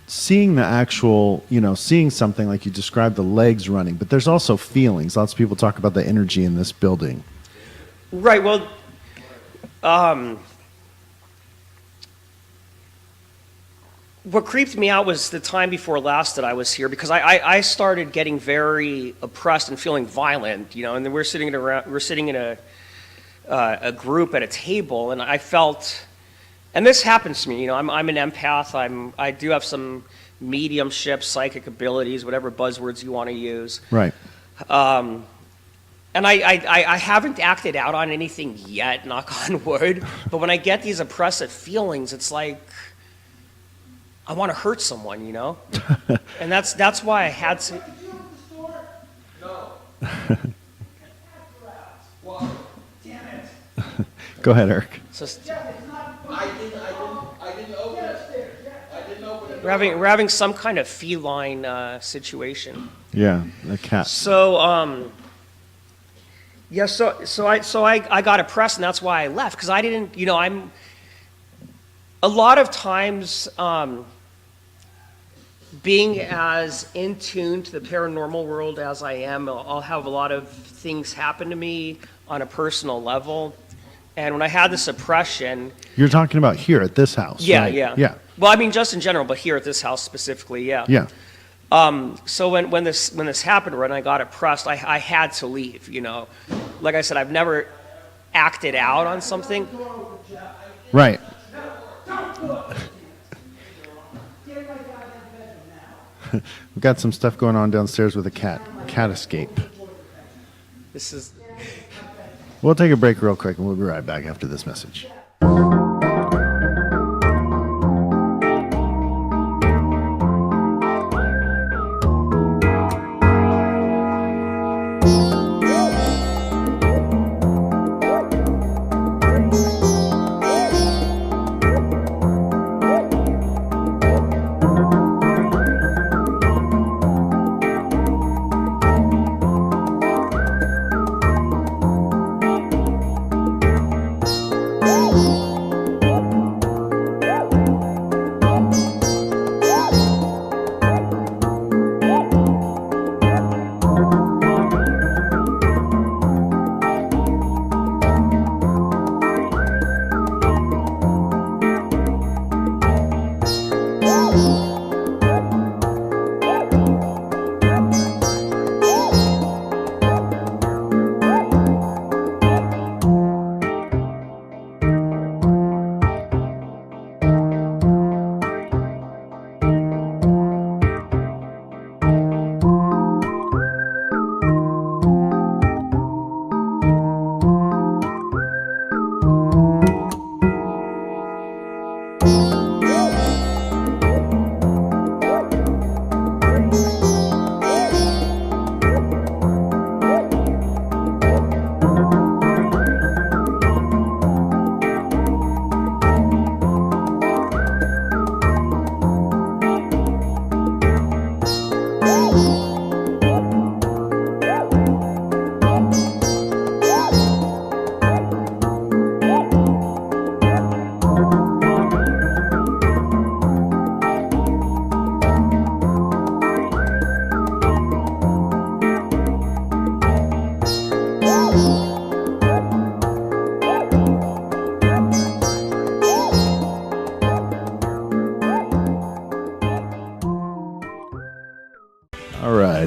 seeing the actual, seeing something like you described, the legs running, but there's also feelings. Lots of people talk about the energy in this building. Right. Well, what creeped me out was the time before last that I was here, because I started getting very oppressed and feeling violent, and then we're sitting in a group at a table, and I felt. And this happens to me, I'm an empath. I do have some mediumship, psychic abilities, whatever buzzwords you want to use. Right. And I haven't acted out on anything yet, knock on wood. But when I get these oppressive feelings, it's like I want to hurt someone, And that's why I had to. No. Damn it. Go ahead, Eric. So, I didn't open it. I didn't open it. we're having some kind of feline situation. Yeah, the cat. So I got oppressed, and that's why I left, because I didn't, I'm a lot of times being as in tune to the paranormal world as I am, I'll have a lot of things happen to me on a personal level. And when I had this oppression... You're talking about here at this house, Yeah, right? yeah. Yeah. Well, I mean, just in general, but here at this house specifically, yeah. Yeah. So when this happened, when I got oppressed, I had to leave, you know. Like I said, I've never acted out on something. Right. We've got some stuff going on downstairs with a cat. Cat escape. This is... We'll take a break real quick and we'll be right back after this message.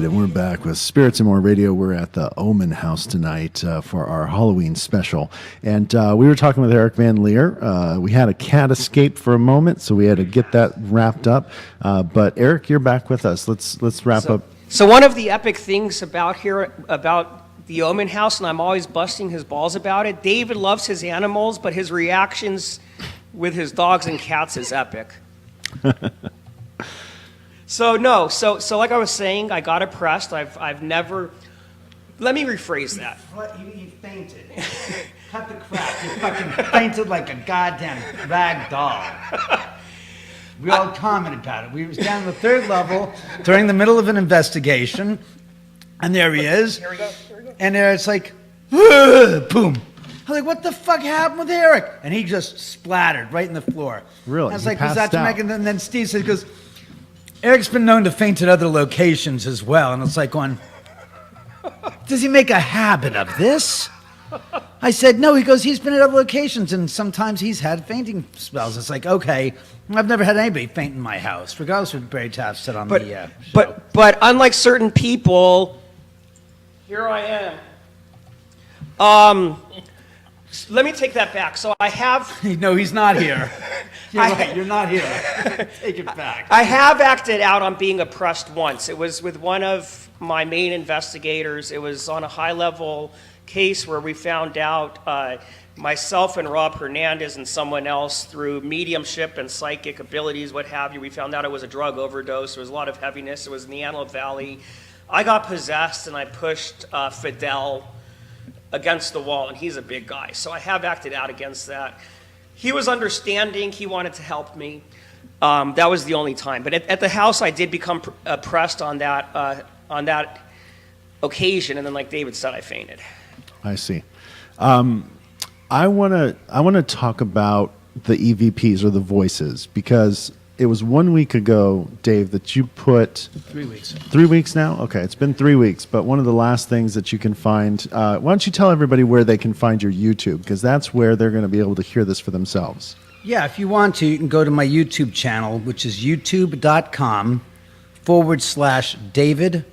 And we're back with Spirits and More Radio. We're at the Oman House tonight for our Halloween special. And we were talking with Eric Van Leer. We had a cat escape for a moment, so we had to get that wrapped up. But Eric, you're back with us. Let's wrap up. So one of the epic things about here, about the Oman House, and I'm always busting his balls about it, David loves his animals, but his reactions with his dogs and cats is epic. So like I was saying, I got oppressed. I've never. Let me rephrase that. You fainted. Cut the crap. You fucking fainted like a goddamn rag doll. We all commented about it. We was down the third level during the middle of an investigation, and there he is. Here we go. And there it's like, boom. I was like, what the fuck happened with Eric? And he just splattered right in the floor. Really? I was He like, was passed that out. Jamaican? And then Steve said, he goes, Eric's been known to faint at other locations as well. And it's like going, does he make a habit of this? I said, no. He goes, he's been at other locations, and sometimes he's had fainting spells. It's like, okay, I've never had anybody faint in my house, regardless of what Barry Taft said on the show. But unlike certain people, here I am. Let me take that back. So I have... No, he's not here. You're right, you're not here. Take it back. I have acted out on being oppressed once. It was with one of my main investigators. It was on a high-level case where we found out, myself and Rob Hernandez and someone else, through mediumship and psychic abilities, what have you, we found out it was a drug overdose. There was a lot of heaviness. It was in the Antelope Valley. I got possessed, and I pushed Fidel against the wall, and he's a big guy. So I have acted out against that. He was understanding. He wanted to help me. That was the only time. But at the house, I did become oppressed on that occasion, and then, like David said, I fainted. I see. I want to talk about the EVPs or the voices, because it was 1 week ago, Dave, that you put 3 weeks. 3 weeks now. Okay, it's been 3 weeks. But one of the last things that you can find. Why don't you tell everybody where they can find your YouTube, because that's where they're going to be able to hear this for themselves. Yeah, if you want to, you can go to my YouTube channel, which is youtube.com/David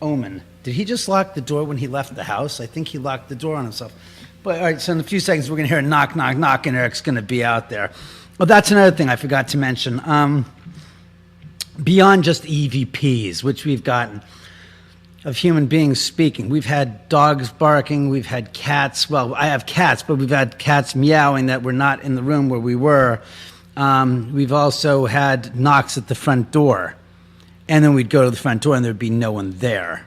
Oman. Did he just lock the door when he left the house? I think he locked the door on himself. But all right, so in a few seconds, we're going to hear a knock, knock, knock, and Eric's going to be out there. Well, that's another thing I forgot to mention. Beyond just EVPs, which we've gotten, of human beings speaking. We've had dogs barking. We've had cats. Well, I have cats, but we've had cats meowing that were not in the room where we were. We've also had knocks at the front door. And then we'd go to the front door and there'd be no one there.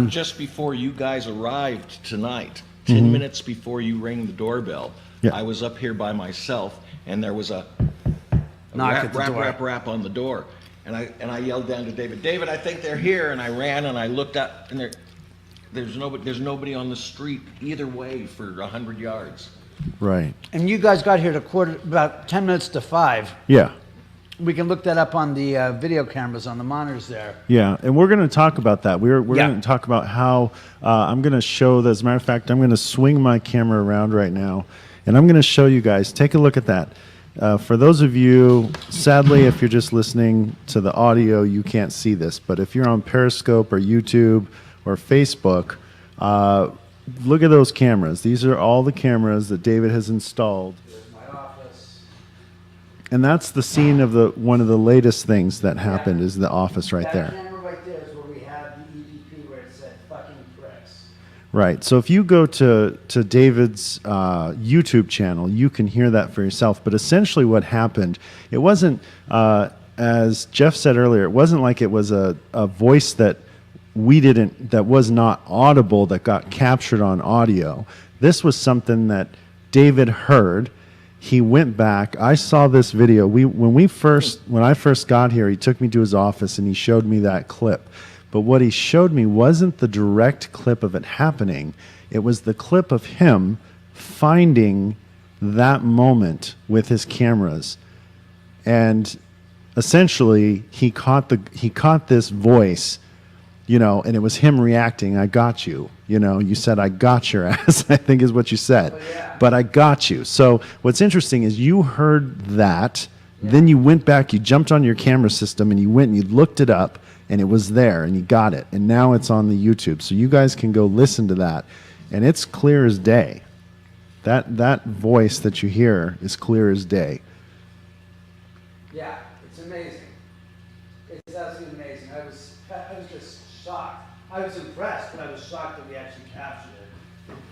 Just before you guys arrived tonight, 10 minutes before you rang the doorbell, I was up here by myself, and there was a knock rap, at the rap, door. rap, rap on the door. And I yelled down to David, David, I think they're here. And I ran and I looked up, and there's nobody on the street either way for 100 yards. Right. And you guys got here at about 10 minutes to 5. Yeah. We can look that up on the video cameras on the monitors there. Yeah, and we're going to talk about that. We're going to talk about how I'm going to show, as a matter of fact, I'm going to swing my camera around right now, and I'm going to show you guys. Take a look at that. For those of you, sadly, if you're just listening to the audio, you can't see this. But if you're on Periscope or YouTube or Facebook, look at those cameras. These are all the cameras that David has installed. And that's the scene of one of the latest things that happened is the office right there. That camera right there is where we have the EVP where it said fucking pricks. Right. So if you go to David's YouTube channel, you can hear that for yourself. But essentially what happened, it wasn't, as Jeff said earlier, it wasn't like it was a voice that was not audible that got captured on audio. This was something that David heard. He went back. I saw this video. When I first got here, he took me to his office and he showed me that clip. But what he showed me wasn't the direct clip of it happening. It was the clip of him finding that moment with his cameras. And essentially, he caught this voice, and it was him reacting. I got you. You said, I got your ass, I think is what you said. Oh, yeah. But I got you. So what's interesting is you heard that, then you went back, you jumped on your camera system, and you went and you looked it up, and it was there, and you got it. And now it's on the YouTube. So you guys can go listen to that. And it's clear as day. That voice that you hear is clear as day. Yeah, it's amazing. It's absolutely amazing. I was just shocked. I was impressed, but I was shocked that we actually captured it.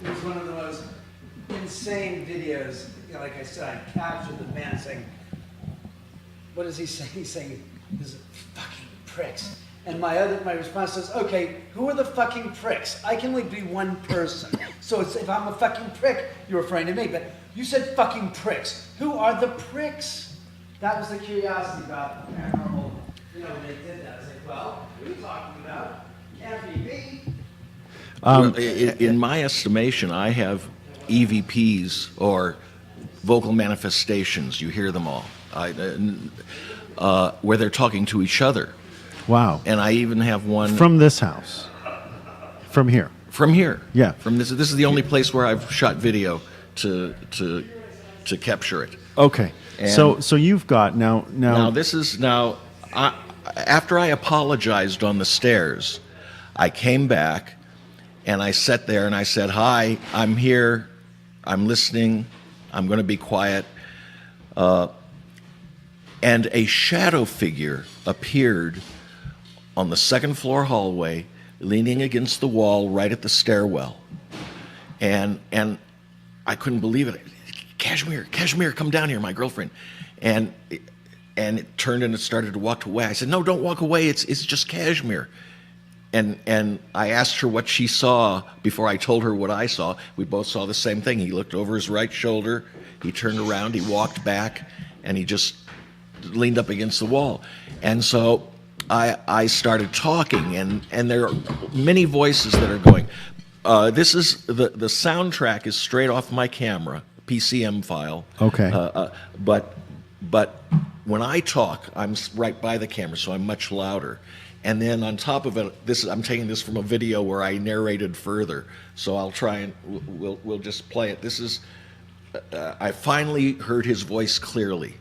It was one of the most insane videos. Like I said, I captured the man saying, what is he saying? He's saying, "These are fucking pricks." And my response was, okay, who are the fucking pricks? I can only be one person. So if I'm a fucking prick, you're referring to me. But you said fucking pricks. Who are the pricks? That was the curiosity about paranormal. When they did that, I was like, well, what are you talking about? Can't be me. In my estimation, I have EVPs or vocal manifestations. You hear them all, where they're talking to each other. Wow. And I even have one from this house. From here. From here. Yeah. From this. This is the only place where I've shot video to capture it. Okay. And so you've got now. After I apologized on the stairs, I came back and I sat there and I said, "Hi, I'm here. I'm listening. I'm going to be quiet." And a shadow figure appeared on the second floor hallway, leaning against the wall right at the stairwell. And I couldn't believe it. Kashmir, come down here, my girlfriend. And it turned and it started to walk away. I said, "No, don't walk away. It's just Kashmir." And I asked her what she saw before I told her what I saw. We both saw the same thing. He looked over his right shoulder. He turned around. He walked back, and he just leaned up against the wall. And so I started talking, and there are many voices that are going. This is the soundtrack is straight off my camera, PCM file. Okay. But when I talk, I'm right by the camera, so I'm much louder. And then on top of it, I'm taking this from a video where I narrated further. So I'll try and we'll just play it. This is I finally heard his voice clearly.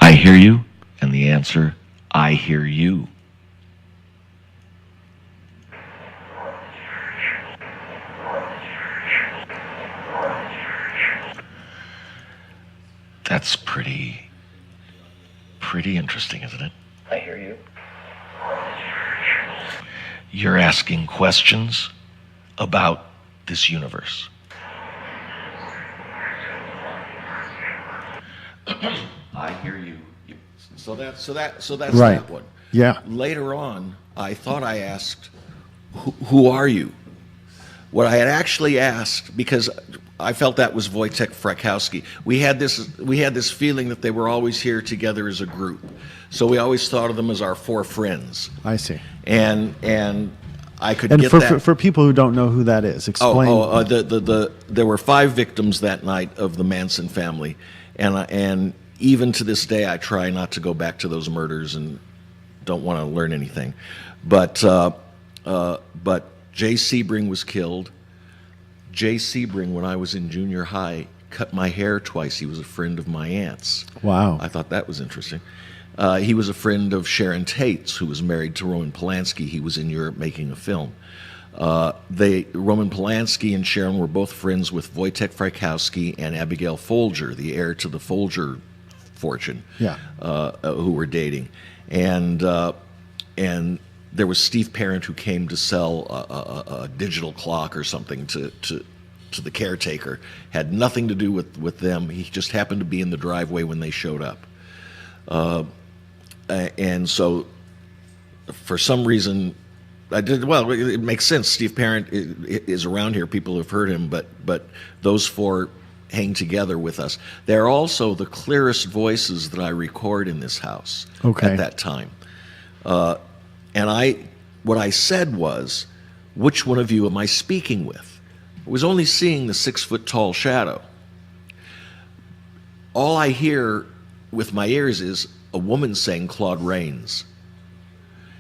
I hear you, and the answer, I hear you. That's pretty interesting, isn't it? I hear you. You're asking questions about this universe. I hear you. So that's Right. that one. Yeah. Later on, I thought I asked, who are you? What I had actually asked, because I felt that was Wojtek Frykowski. We had this feeling that they were always here together as a group. So we always thought of them as our four friends. I see. And I could And get for, that. for people who don't know who that is, explain. There were 5 victims that night of the Manson family, and even to this day, I try not to go back to those murders and don't want to learn anything. But Jay Sebring was killed. Jay Sebring, when I was in junior high, cut my hair twice. He was a friend of my aunt's. Wow. I thought that was interesting. He was a friend of Sharon Tate's, who was married to Roman Polanski. He was in Europe making a film. Roman Polanski and Sharon were both friends with Wojtek Frykowski and Abigail Folger, the heir to the Folger fortune, who were dating. And there was Steve Parent, who came to sell a digital clock or something to the caretaker. Had nothing to do with them. He just happened to be in the driveway when they showed up. And so, for some reason, it makes sense. Steve Parent is around here. People have heard him, but those 4 hang together with us. They're also the clearest voices that I record in this house at that time. And what I said was, which one of you am I speaking with? I was only seeing the 6-foot-tall shadow. All I hear with my ears is a woman saying Claude Rains.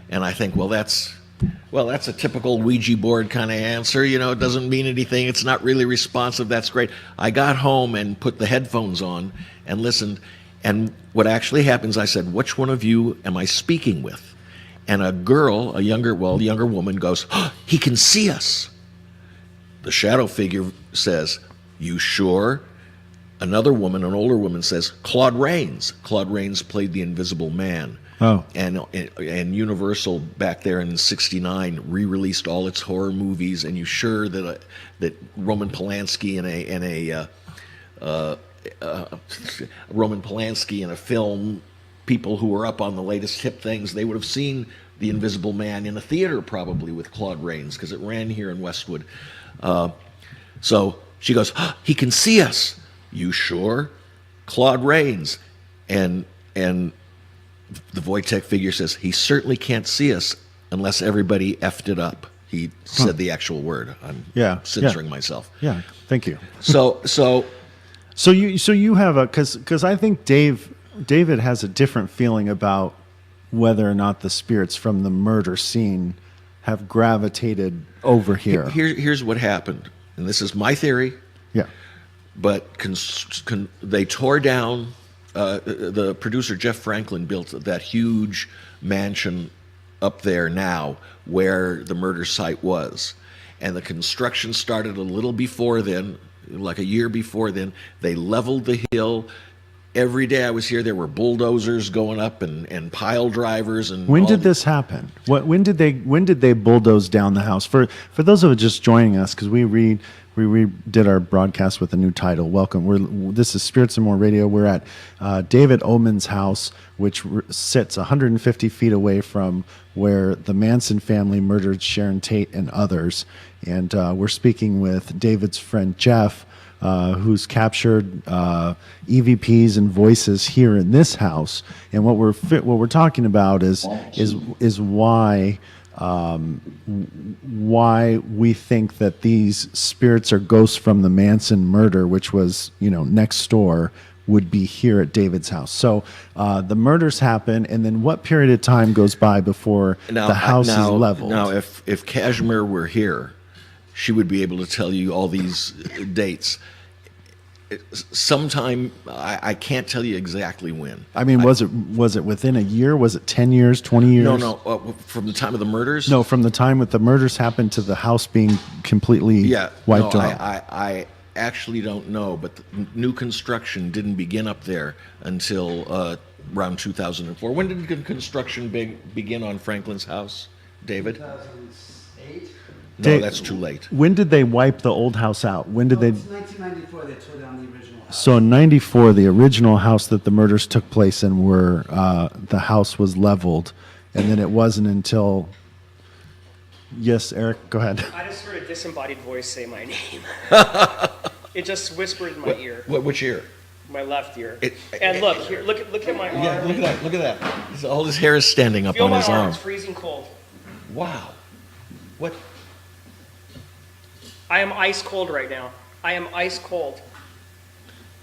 And I think, that's a typical Ouija board kind of answer. It doesn't mean anything. It's not really responsive. That's great. I got home and put the headphones on and listened. And what actually happens, I said, which one of you am I speaking with? And a girl, younger woman goes, he can see us. The shadow figure says, you sure? Another woman, an older woman, says, Claude Rains. Claude Rains played the Invisible Man. Oh. And Universal back there in '69 re-released all its horror movies. And you sure that Roman Polanski Roman Polanski in a film, people who were up on the latest hip things, they would have seen The Invisible Man in a theater probably with Claude Rains, because it ran here in Westwood. So she goes, he can see us. You sure? Claude Rains. And the Wojtek figure says, he certainly can't see us unless everybody effed it up. He said the actual word. I'm censoring myself. Yeah, thank you. So you have because I think David has a different feeling about whether or not the spirits from the murder scene have gravitated over here. Here's what happened, and this is my theory. Yeah. But they tore down. The producer Jeff Franklin built that huge mansion up there now where the murder site was, and the construction started a little before then, like a year before then. They leveled the hill. Every day I was here, there were bulldozers going up and pile drivers. And when did this happen? When did they bulldoze down the house? For those of you just joining us, because we redid our broadcast with a new title. Welcome. This is Spirits and More Radio. We're at David Oman's house, which sits 150 feet away from where the Manson family murdered Sharon Tate and others. And we're speaking with David's friend Jeff, who's captured EVPs and voices here in this house. And what we're talking about is why why we think that these spirits or ghosts from the Manson murder, which was, next door, would be here at David's house. So the murders happen, and then what period of time goes by before the house is leveled? Now, if Kashmir were here, she would be able to tell you all these dates. Sometime, I can't tell you exactly when. I mean, was it within a year? Was it 10 years, 20 years? No. From the time of the murders? No, from the time that the murders happened to the house being completely wiped out. I actually don't know, but the new construction didn't begin up there until around 2004. When did construction begin on Franklin's house, David? 2008. No, that's too late. When did they wipe the old house out? When did they? It's 1994. They tore down the original house. So in '94, the original house that the murders took place in, the house was leveled, and then it wasn't until. Yes, Eric, go ahead. I just heard a disembodied voice say my name. It just whispered in my ear. Which ear? My left ear. And look here, look at my arm. Yeah, look at that. All his hair is standing up Feel on my his arm. arm. It's freezing cold. Wow. What? I am ice cold right now. I am ice cold.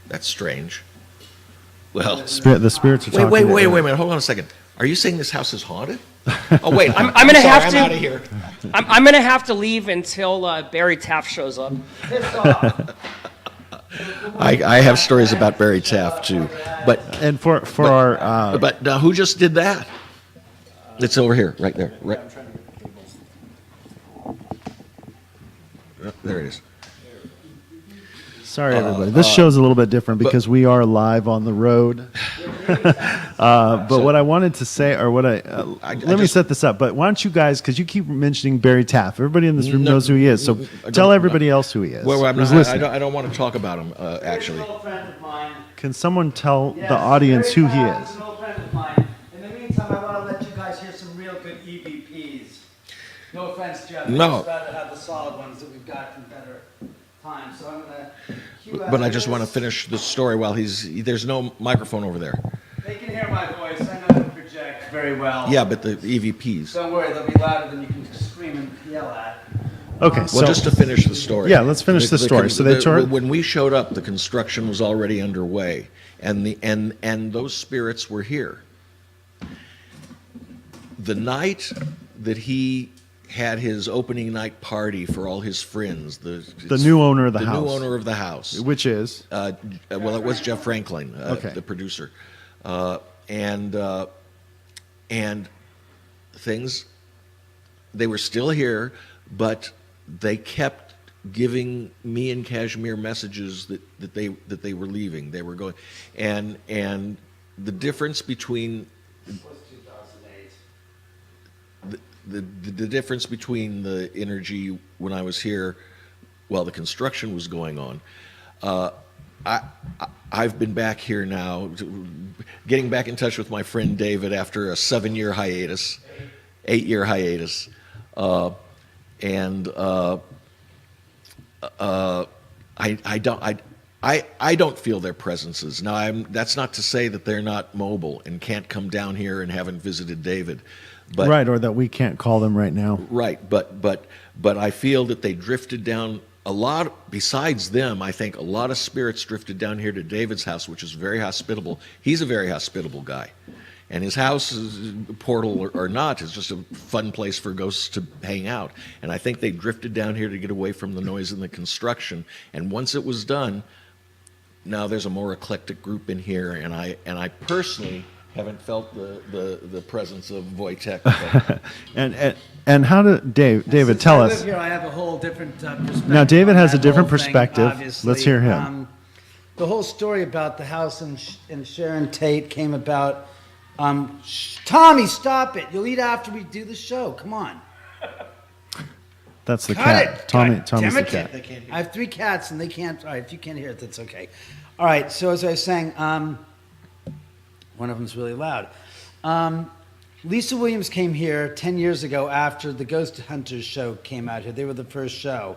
That's strange. Well, the spirits are talking. Wait a minute. Hold on a second. Are you saying this house is haunted? Oh wait, I'm gonna have to. I'm out of here. I'm gonna have to leave until Barry Taft shows up. I have stories about Barry Taft too, but who just did that? It's over here, right there, right. There it is. Sorry, everybody. This show's a little bit different because we are live on the road. But what I wanted to say, or let me set this up. But why don't you guys, because you keep mentioning Barry Taft. Everybody in this room knows who he is. So tell everybody else who he is. Well, I don't want to talk about him, actually. He's an old friend of mine. Can someone tell the audience who he is? He's an old friend of mine. In the meantime, I want to let you guys hear some real good EVPs. No offense, Jeff. No. I'd rather have the solid ones that we've got from better times. So I'm going to. But I just want to finish the story while there's no microphone over there. They can hear my voice. I know to project very well. Yeah, but the EVPs. Don't worry, they'll be louder than you can scream and yell at. Okay, well, just to finish the story. Yeah, let's finish the story. So they tore. When we showed up, the construction was already underway, and those spirits were here. The night that he had his opening night party for all his friends, the new owner of the house. The new owner of the house, which is well, it was Jeff Franklin, the producer, and things. They were still here, but they kept giving me and Kashmir messages that they were leaving. They were going, and the difference between the difference between the energy when I was here while the construction was going on. I've been back here now, getting back in touch with my friend David after a 8-year hiatus. I don't feel their presences. Now, that's not to say that they're not mobile and can't come down here and haven't visited David. But, right, or that we can't call them right now. Right, but I feel that they drifted down a lot. Besides them, I think a lot of spirits drifted down here to David's house, which is very hospitable. He's a very hospitable guy. And his house, portal or not, is just a fun place for ghosts to hang out. And I think they drifted down here to get away from the noise and the construction. And once it was done, now there's a more eclectic group in here. And I personally haven't felt the presence of vortex. And how did David tell us? Since I live here, I have a whole different perspective. Now David has a that different whole thing, perspective. obviously. Let's hear him. The whole story about the house and Sharon Tate came about. Tommy, stop it! You'll eat after we do the show. Come on. That's the Cut cat. it. Tommy's Damn the it. cat. I have 3 cats and they can't. All right, if you can't hear it, that's okay. All right. So as I was saying, one of them's really loud. Lisa Williams came here 10 years ago after the Ghost Hunters show came out here. They were the first show.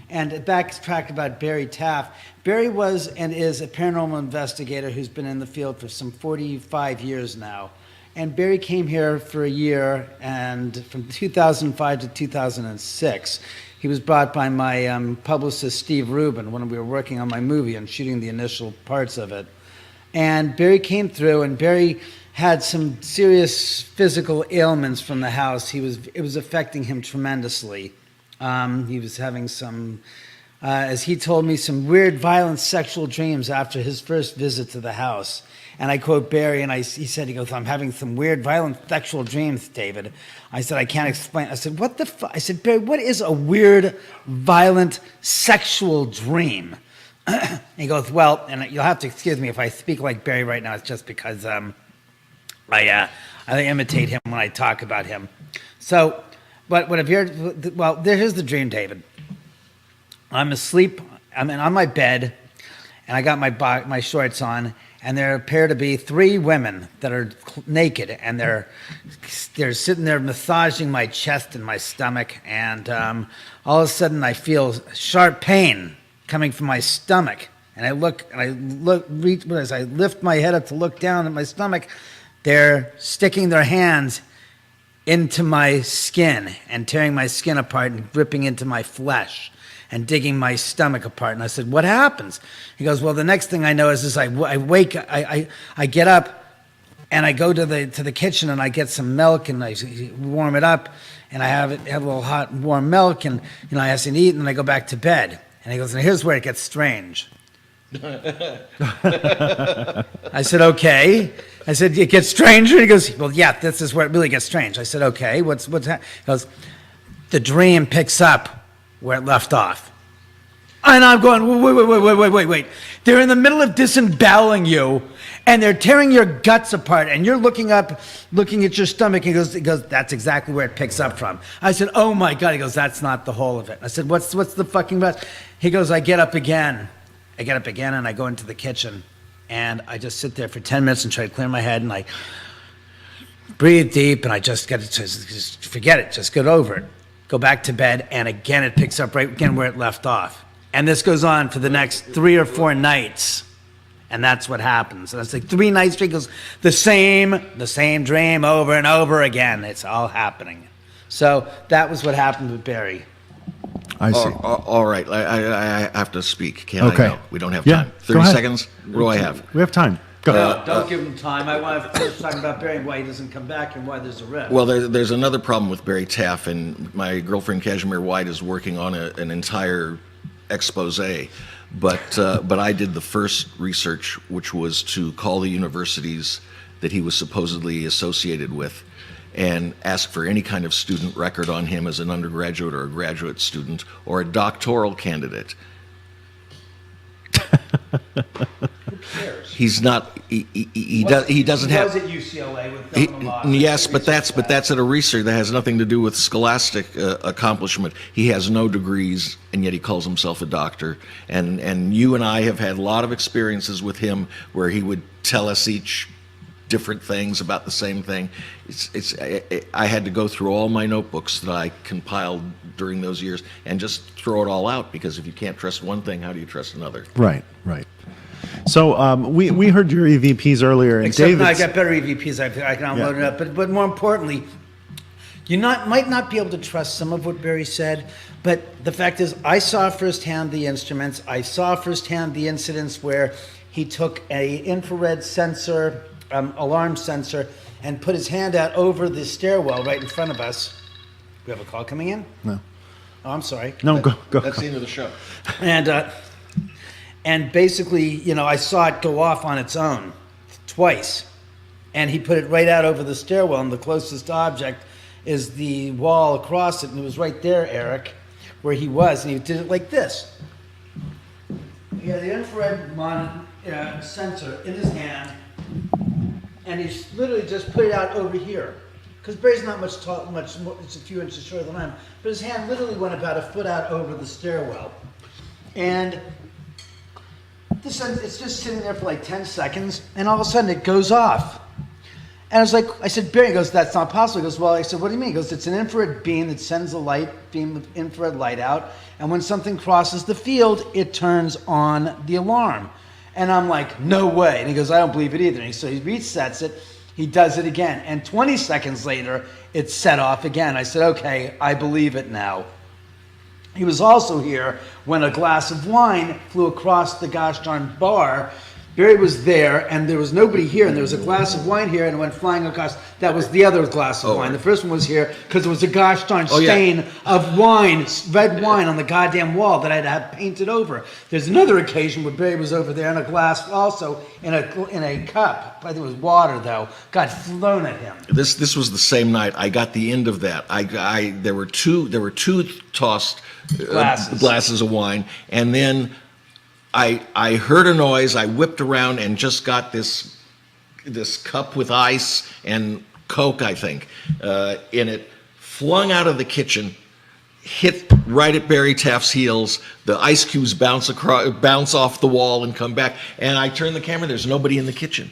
And backtrack about Barry Taft. Barry was and is a paranormal investigator who's been in the field for some 45 years now. And Barry came here for a year, and from 2005 to 2006, he was brought by my publicist, Steve Rubin, when we were working on my movie and shooting the initial parts of it. And Barry came through, and Barry had some serious physical ailments from the house. It was affecting him tremendously. He was having some, as he told me, some weird, violent sexual dreams after his first visit to the house. And I quote Barry, and he said, he goes, "I'm having some weird, violent sexual dreams, David." I said, "I can't explain." I said, "What the fuck?" I said, "Barry, what is a weird, violent sexual dream?" He goes, "Well," and you'll have to excuse me if I speak like Barry right now. It's just because I imitate him when I talk about him. So, but what if you're, well, here's the dream, David. I'm asleep. I'm on my bed, and I got my shorts on, and there appear to be three women that are naked, and they're sitting there massaging my chest and my stomach, and all of a sudden I feel sharp pain coming from my stomach, and I reach as I lift my head up to look down at my stomach. They're sticking their hands into my skin and tearing my skin apart and ripping into my flesh and digging my stomach apart. And I said, "What happens?" He goes, "Well, the next thing I know is I wake, I get up and I go to the kitchen and I get some milk and I warm it up and I have a little hot warm milk and I have to eat and then I go back to bed." And he goes, "And here's where it gets strange." I said, "Okay." I said, "It gets stranger?" He goes, "Well, yeah, this is where it really gets strange." I said, "Okay, what's happening?" He goes, "The dream picks up where it left off." And I'm going, wait. They're in the middle of disemboweling you, and they're tearing your guts apart, and you're looking up, looking at your stomach, and he goes, "That's exactly where it picks up from." I said, "Oh my God." He goes, "That's not the whole of it." I said, what's the fucking rest?" He goes, I get up again, and I go into the kitchen, and I just sit there for 10 minutes and try to clear my head, and I breathe deep, and I just just forget it, just get over it. Go back to bed, and again it picks up right again where it left off. And this goes on for the next 3 or 4 nights. And that's what happens. And it's like 3 nights straight, goes the same dream over and over again. It's all happening. So that was what happened with Barry. I see. All right. I have to speak. Can Okay. I know? We don't have Yeah, time. go 30 ahead. seconds? What do I have? We have time. Go ahead. Don't give him time. I want to finish talking about Barry and why he doesn't come back and why there's a rift. Well, there's another problem with Barry Taff, and my girlfriend Kashmir White is working on an entire expose. But I did the first research, which was to call the universities that he was supposedly associated with and ask for any kind of student record on him as an undergraduate or a graduate student or a doctoral candidate. Who cares? He's not. He doesn't have. He was at UCLA with Dr. Moss. Yes, but that's at a research that has nothing to do with scholastic accomplishment. He has no degrees, and yet he calls himself a doctor. And you and I have had a lot of experiences with him where he would tell us each different things about the same thing. I had to go through all my notebooks that I compiled during those years and just throw it all out, because if you can't trust one thing, how do you trust another? Right. So we heard your EVPs earlier, and Except David's, I got better EVPs. I can download it up. But more importantly, you might not be able to trust some of what Barry said, but the fact is, I saw firsthand the instruments. I saw firsthand the incidents where he took a infrared sensor, alarm sensor, and put his hand out over the stairwell right in front of us. We have a call coming in? No. Oh, I'm sorry. No, go. That's the end of the show. And basically, I saw it go off on its own twice. And he put it right out over the stairwell, and the closest object is the wall across it. And it was right there, Eric, where he was. And he did it like this. He had the infrared sensor in his hand, and he literally just put it out over here. Because Barry's not much more, it's a few inches shorter than I am. But his hand literally went about a foot out over the stairwell. And it's just sitting there for like 10 seconds, and all of a sudden it goes off. And I said, Barry, he goes, "That's not possible." He goes, "Well," I said, "What do you mean?" He goes, "It's an infrared beam that sends a beam of infrared light out, and when something crosses the field, it turns on the alarm." And I'm like, "No way." And he goes, "I don't believe it either." And so he resets it. He does it again. And 20 seconds later, it's set off again. I said, okay, I believe it now. He was also here when a glass of wine flew across the gosh darn bar. Barry was there, and there was nobody here, and there was a glass of wine here, and it went flying across. That was the other glass of wine. The first one was here because there was a gosh darn stain of wine, red wine, on the goddamn wall that I'd have painted over. There's another occasion where Barry was over there, and a glass also in a cup. I think it was water, though, got thrown at him. This was the same night. I got the end of that. There were two tossed glasses of wine, and then I heard a noise. I whipped around and just got this cup with ice and Coke, I think, in it, flung out of the kitchen, hit right at Barry Taft's heels. The ice cubes bounce off the wall and come back. And I turn the camera. There's nobody in the kitchen.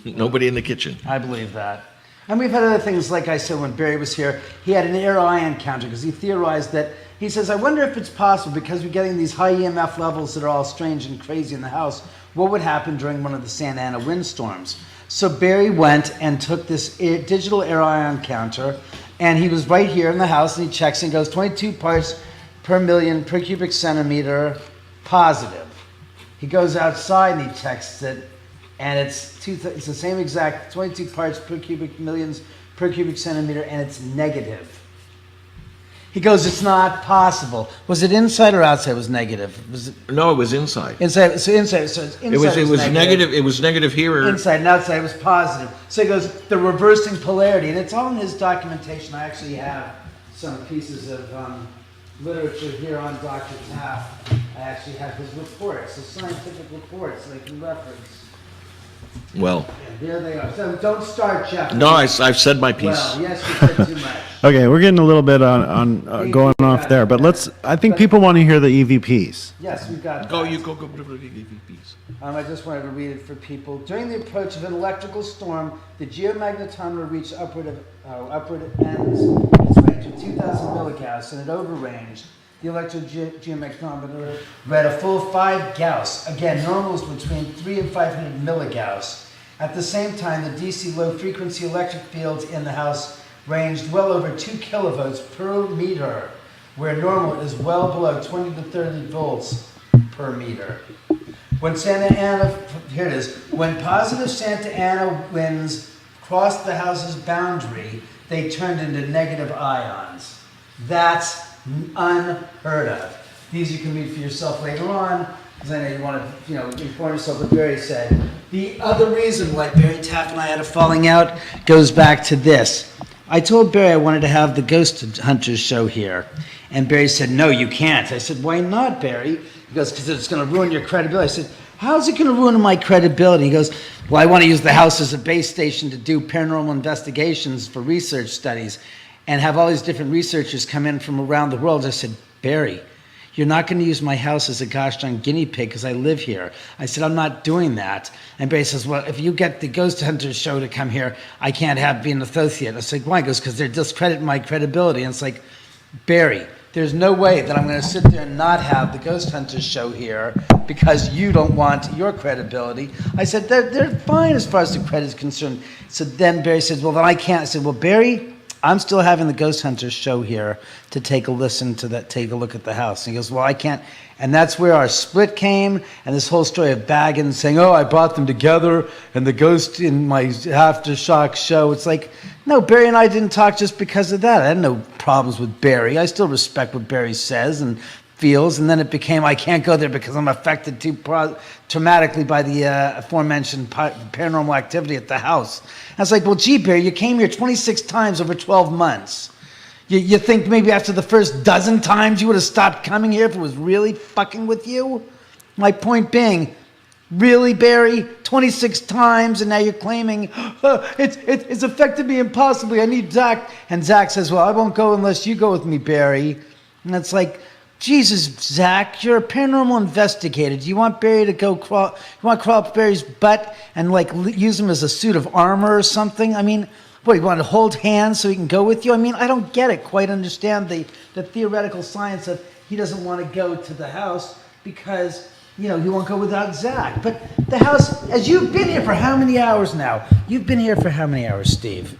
Nobody in the kitchen. I believe that. And we've had other things, like I said, when Barry was here, he had an air-eye encounter because he theorized that, he says, I wonder if it's possible, because we're getting these high EMF levels that are all strange and crazy in the house, what would happen during one of the Santa Ana windstorms? So Barry went and took this digital air-eye encounter, and he was right here in the house, and he checks and goes 22 parts per million per cubic centimeter positive. He goes outside and he checks it, and it's the same exact 22 parts per cubic millions per cubic centimeter, and it's negative. He goes, it's not possible. Was it inside or outside? It was negative. No, it was inside. Inside. So inside. So it's inside. It was negative. It was negative here. Inside and outside was positive. So he goes, the reversing polarity, and it's all in his documentation. I actually have some pieces of literature here on Dr. Taft. I actually have his reports, his scientific reports that I can reference. Well, yeah, there they are. So don't start, Jeff. No, I've said my piece. Well, yes, you said too much. Okay, we're getting a little bit on going off there, but I think people want to hear the EVPs. Yes, we've got that. Go to the EVPs. I just wanted to read it for people. During the approach of an electrical storm, the geomagnetometer reached upward ends its range of 2,000 milligauss, and it overranged. The electrogeomagnetometer read a full 5 Gauss. Again, normal is between 3 and 500 milligauss. At the same time, the DC low-frequency electric fields in the house ranged well over 2 kilovolts per meter, where normal is well below 20 to 30 volts per meter. When Santa Ana, here it is, when positive Santa Ana winds crossed the house's boundary, they turned into negative ions. That's unheard of. These you can read for yourself later on, because I know you want to, inform yourself what Barry said. The other reason why Barry Taft and I had a falling out goes back to this. I told Barry I wanted to have the Ghost Hunters show here, and Barry said, no, you can't. I said, why not, Barry? He goes, because it's going to ruin your credibility. I said, how's it going to ruin my credibility? He goes, well, I want to use the house as a base station to do paranormal investigations for research studies and have all these different researchers come in from around the world. I said, Barry, you're not going to use my house as a gosh darn guinea pig because I live here. I said, I'm not doing that. And Barry says, well, if you get the Ghost Hunters show to come here, I can't be an associate. I said, why? He goes, because they're discrediting my credibility. And it's like, Barry, there's no way that I'm going to sit there and not have the Ghost Hunters show here because you don't want your credibility. I said, they're fine as far as the credit is concerned. So then Barry says, well, then I can't. I said, well, Barry, I'm still having the Ghost Hunters show here to take a look at the house. And he goes, well, I can't. And that's where our split came, and this whole story of Baggins saying, oh, I brought them together, and the ghost in my Aftershock show. It's like, no, Barry and I didn't talk just because of that. I had no problems with Barry. I still respect what Barry says and feels, and then it became, I can't go there because I'm affected too traumatically by the aforementioned paranormal activity at the house. I was like, well, gee, Barry, you came here 26 times over 12 months. You think maybe after the first dozen times you would have stopped coming here if it was really fucking with you? My point being, really, Barry? 26 times, and now you're claiming, it's affected me impossibly, I need Zach. And Zach says, well, I won't go unless you go with me, Barry. And it's like, Jesus, Zach, you're a paranormal investigator. Do you want Barry to go crawl? You want to crawl up Barry's butt and use him as a suit of armor or something? I mean, what, you want to hold hands so he can go with you? I mean, I don't quite understand the theoretical science of he doesn't want to go to the house because you know, he won't go without Zach. But the house, as you've been here for how many hours now? You've been here for how many hours, Steve?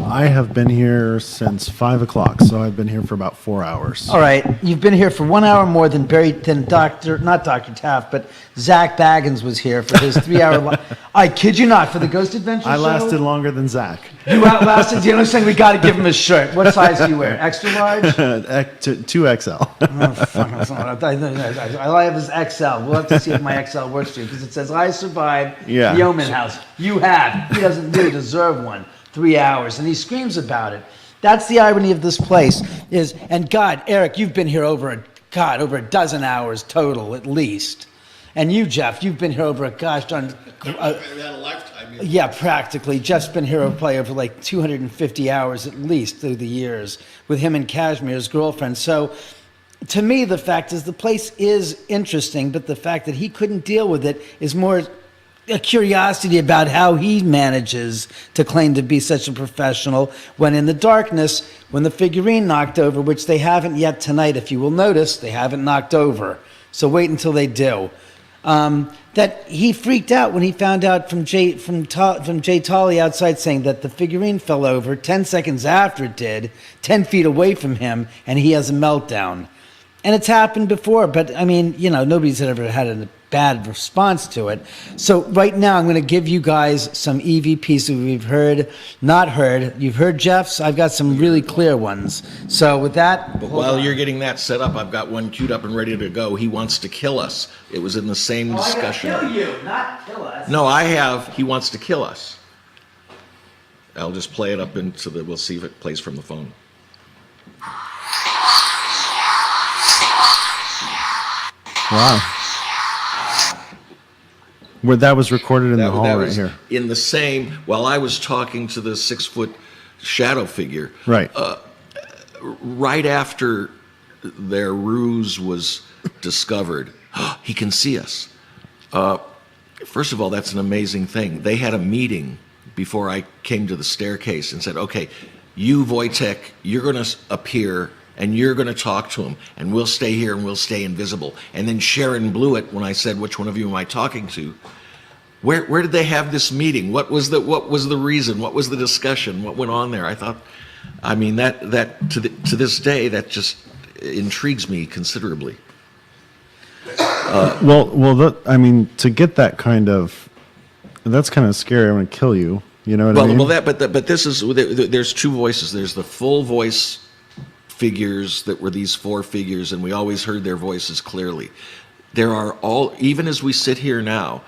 I have been here since 5 o'clock, so I've been here for about 4 hours. All right, you've been here for 1 hour more than not Dr. Taft, but Zach Baggins was here for his 3 hour. I kid you not, for the Ghost Adventure I show? lasted longer than Zach. You outlasted. You know what I'm saying? We got to give him his shirt. What size do you wear? Extra large? 2XL. Oh, fuck. I have his XL. We'll have to see if my XL works for you because it says I survived the Oman house. You have. He doesn't really deserve one. 3 hours, and he screams about it. That's the irony of this place. And God, Eric, you've been here over a dozen hours total at least. And you, Jeff, you've been here over a gosh darn. a lifetime. Yeah, practically. Jeff's been here probably over like 250 hours at least through the years with him and Kashmir's girlfriend. So, to me, the fact is the place is interesting, but the fact that he couldn't deal with it is more a curiosity about how he manages to claim to be such a professional when in the darkness, when the figurine knocked over, which they haven't yet tonight, if you will notice, they haven't knocked over. So wait until they do. That he freaked out when he found out from Jay Tolley outside saying that the figurine fell over 10 seconds after it did, 10 feet away from him, and he has a meltdown. And it's happened before, but I mean, you know, nobody's ever had a bad response to it. So right now I'm going to give you guys some EVPs that we've heard, not heard. You've heard Jeff's. I've got some really clear ones. So with that... But while you're getting that set up, I've got one queued up and ready to go. He wants to kill us. It was in the same discussion. I gotta kill you, not kill us. No, I have. He wants to kill us. I'll just play it up into the... We'll see if it plays from the phone. Wow. Where that was recorded in the hall right here. In the same, while I was talking to the 6-foot shadow figure. Right. Right after their ruse was discovered, he can see us. First of all, that's an amazing thing. They had a meeting before I came to the staircase and said, okay, you, Wojtek, you're going to appear and you're going to talk to him, and we'll stay here and we'll stay invisible. And then Sharon blew it when I said, which one of you am I talking to? Where did they have this meeting? What was the reason? What was the discussion? What went on there? I thought, I mean, that to this day, that just intrigues me considerably. I mean, to get that kind of, that's kind of scary. I'm going to kill you. You know what I mean? But this is, there's two voices. There's the full voice figures that were these 4 figures, and we always heard their voices clearly. There are all, even as we sit here now,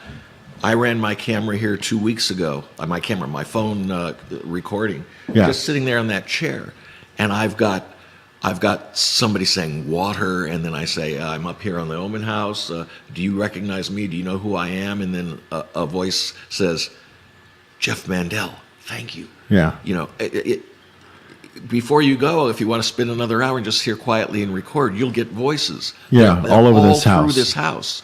I ran my camera here 2 weeks ago, my phone recording, just sitting there on that chair, and I've got somebody saying water, and then I say, I'm up here on the Oman house, do you recognize me, do you know who I am? And then a voice says, Jeff Mandel, thank you. Yeah. You know, before you go, if you want to spend another hour and just hear quietly and record, you'll get voices. Yeah, all over this house. Through this house.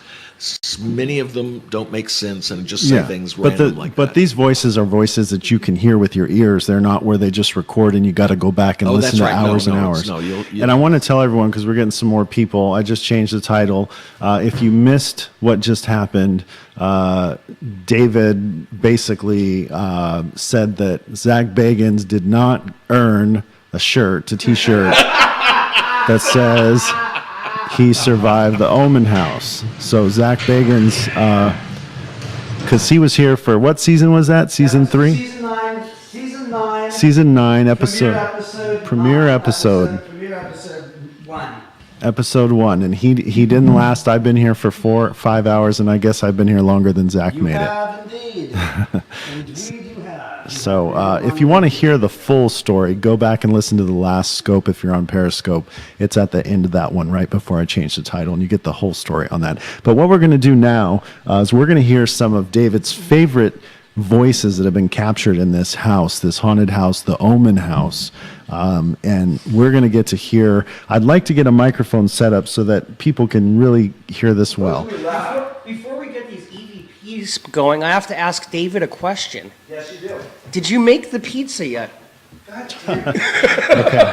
Many of them don't make sense and just say things random like that. But these voices are voices that you can hear with your ears. They're not where they just record and you got to go back and listen to hours and hours. And I want to tell everyone, because we're getting some more people, I just changed the title. If you missed what just happened, David basically said that Zach Bagans did not earn a t-shirt that says he survived the Oman house. So Zach Bagans, because he was here for, what season was that? Season 3? Season 9 episode. Premiere episode 1. Episode 1, and he didn't last. I've been here for 5 hours, and I guess I've been here longer than Zach made it. You have indeed. Indeed you have. So if you want to hear the full story, go back and listen to the last scope if you're on Periscope. It's at the end of that one, right before I change the title, and you get the whole story on that. But what we're going to do now is we're going to hear some of David's favorite voices that have been captured in this house, this haunted house, the Oman house. And we're going to get to hear, I'd like to get a microphone set up so that people can really hear this well. Before we get these EVPs going, I have to ask David a question. Yes, you do. Did you make the pizza yet? God damn it. Okay.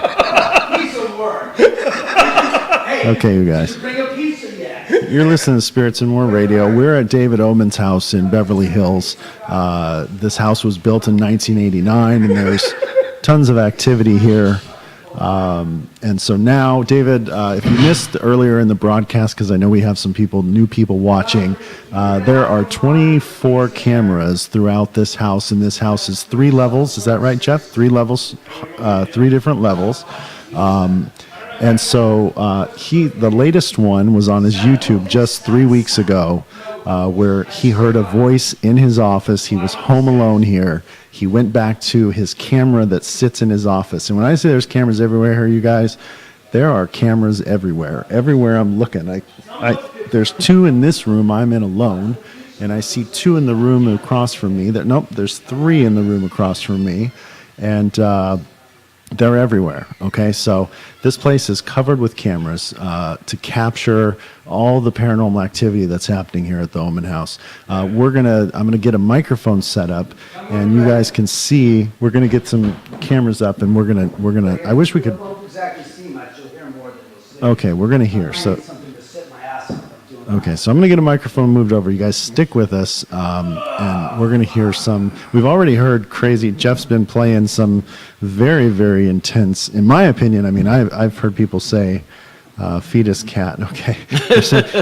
Piece of work. Hey, okay, you guys. Did you bring a pizza yet? You're listening to Spirits and More Radio. We're at David Oman's house in Beverly Hills. This house was built in 1989, and there's tons of activity here. And so now, David, if you missed earlier in the broadcast, because I know we have some new people watching, there are 24 cameras throughout this house, and this house is 3 levels. Is that right, Jeff? 3 levels, 3 different levels. And so the latest one was on his YouTube just 3 weeks ago, where he heard a voice in his office. He was home alone here. He went back to his camera that sits in his office. And when I say there's cameras everywhere here, you guys, there are cameras everywhere. Everywhere I'm looking. There's 2 in this room I'm in alone, and I see 2 in the room across from me. There's 3 in the room across from me. And they're everywhere. Okay, so this place is covered with cameras to capture all the paranormal activity that's happening here at the Oman House. I'm gonna get a microphone set up, and you guys can see. We're gonna get some cameras up, and we're gonna. I wish we could. Won't exactly see much. You'll hear more than you'll see. Okay, we're gonna hear. So. Something to sit my ass on. Okay, so I'm going to get a microphone moved over. You guys stick with us, and we're going to hear some. We've already heard crazy. Jeff's been playing some very, very intense, in my opinion. I mean, I've heard people say, feed his cat. Okay.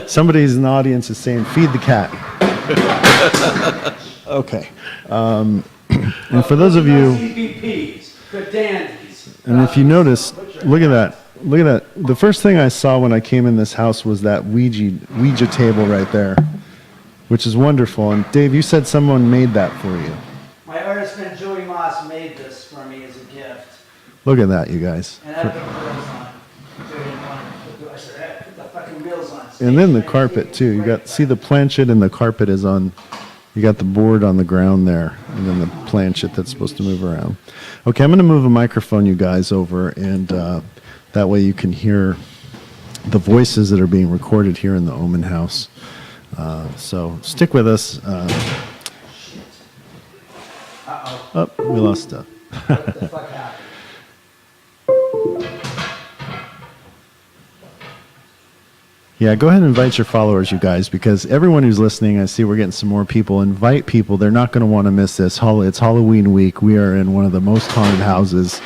Somebody's in the audience is saying, feed the cat. Okay. And for those of you. EVPs, good dandies. And if you notice, look at that. Look at that. The first thing I saw when I came in this house was that Ouija table right there, which is wonderful. And Dave, you said someone made that for you. My artist friend Joey Moss made this for me as a gift. Look at that, you guys. And I put the wheels on. I said, hey, put the fucking wheels on. And then the carpet too. See the planchette and the carpet is on. You got the board on the ground there, and then the planchette that's supposed to move around. Okay, I'm going to move a microphone, you guys, over, and that way you can hear the voices that are being recorded here in the Oman House. So stick with us. Oh, we lost stuff. What the fuck happened? Yeah, go ahead and invite your followers, you guys, because everyone who's listening, I see we're getting some more people. Invite people. They're not going to want to miss this. It's Halloween week. We are in one of the most haunted houses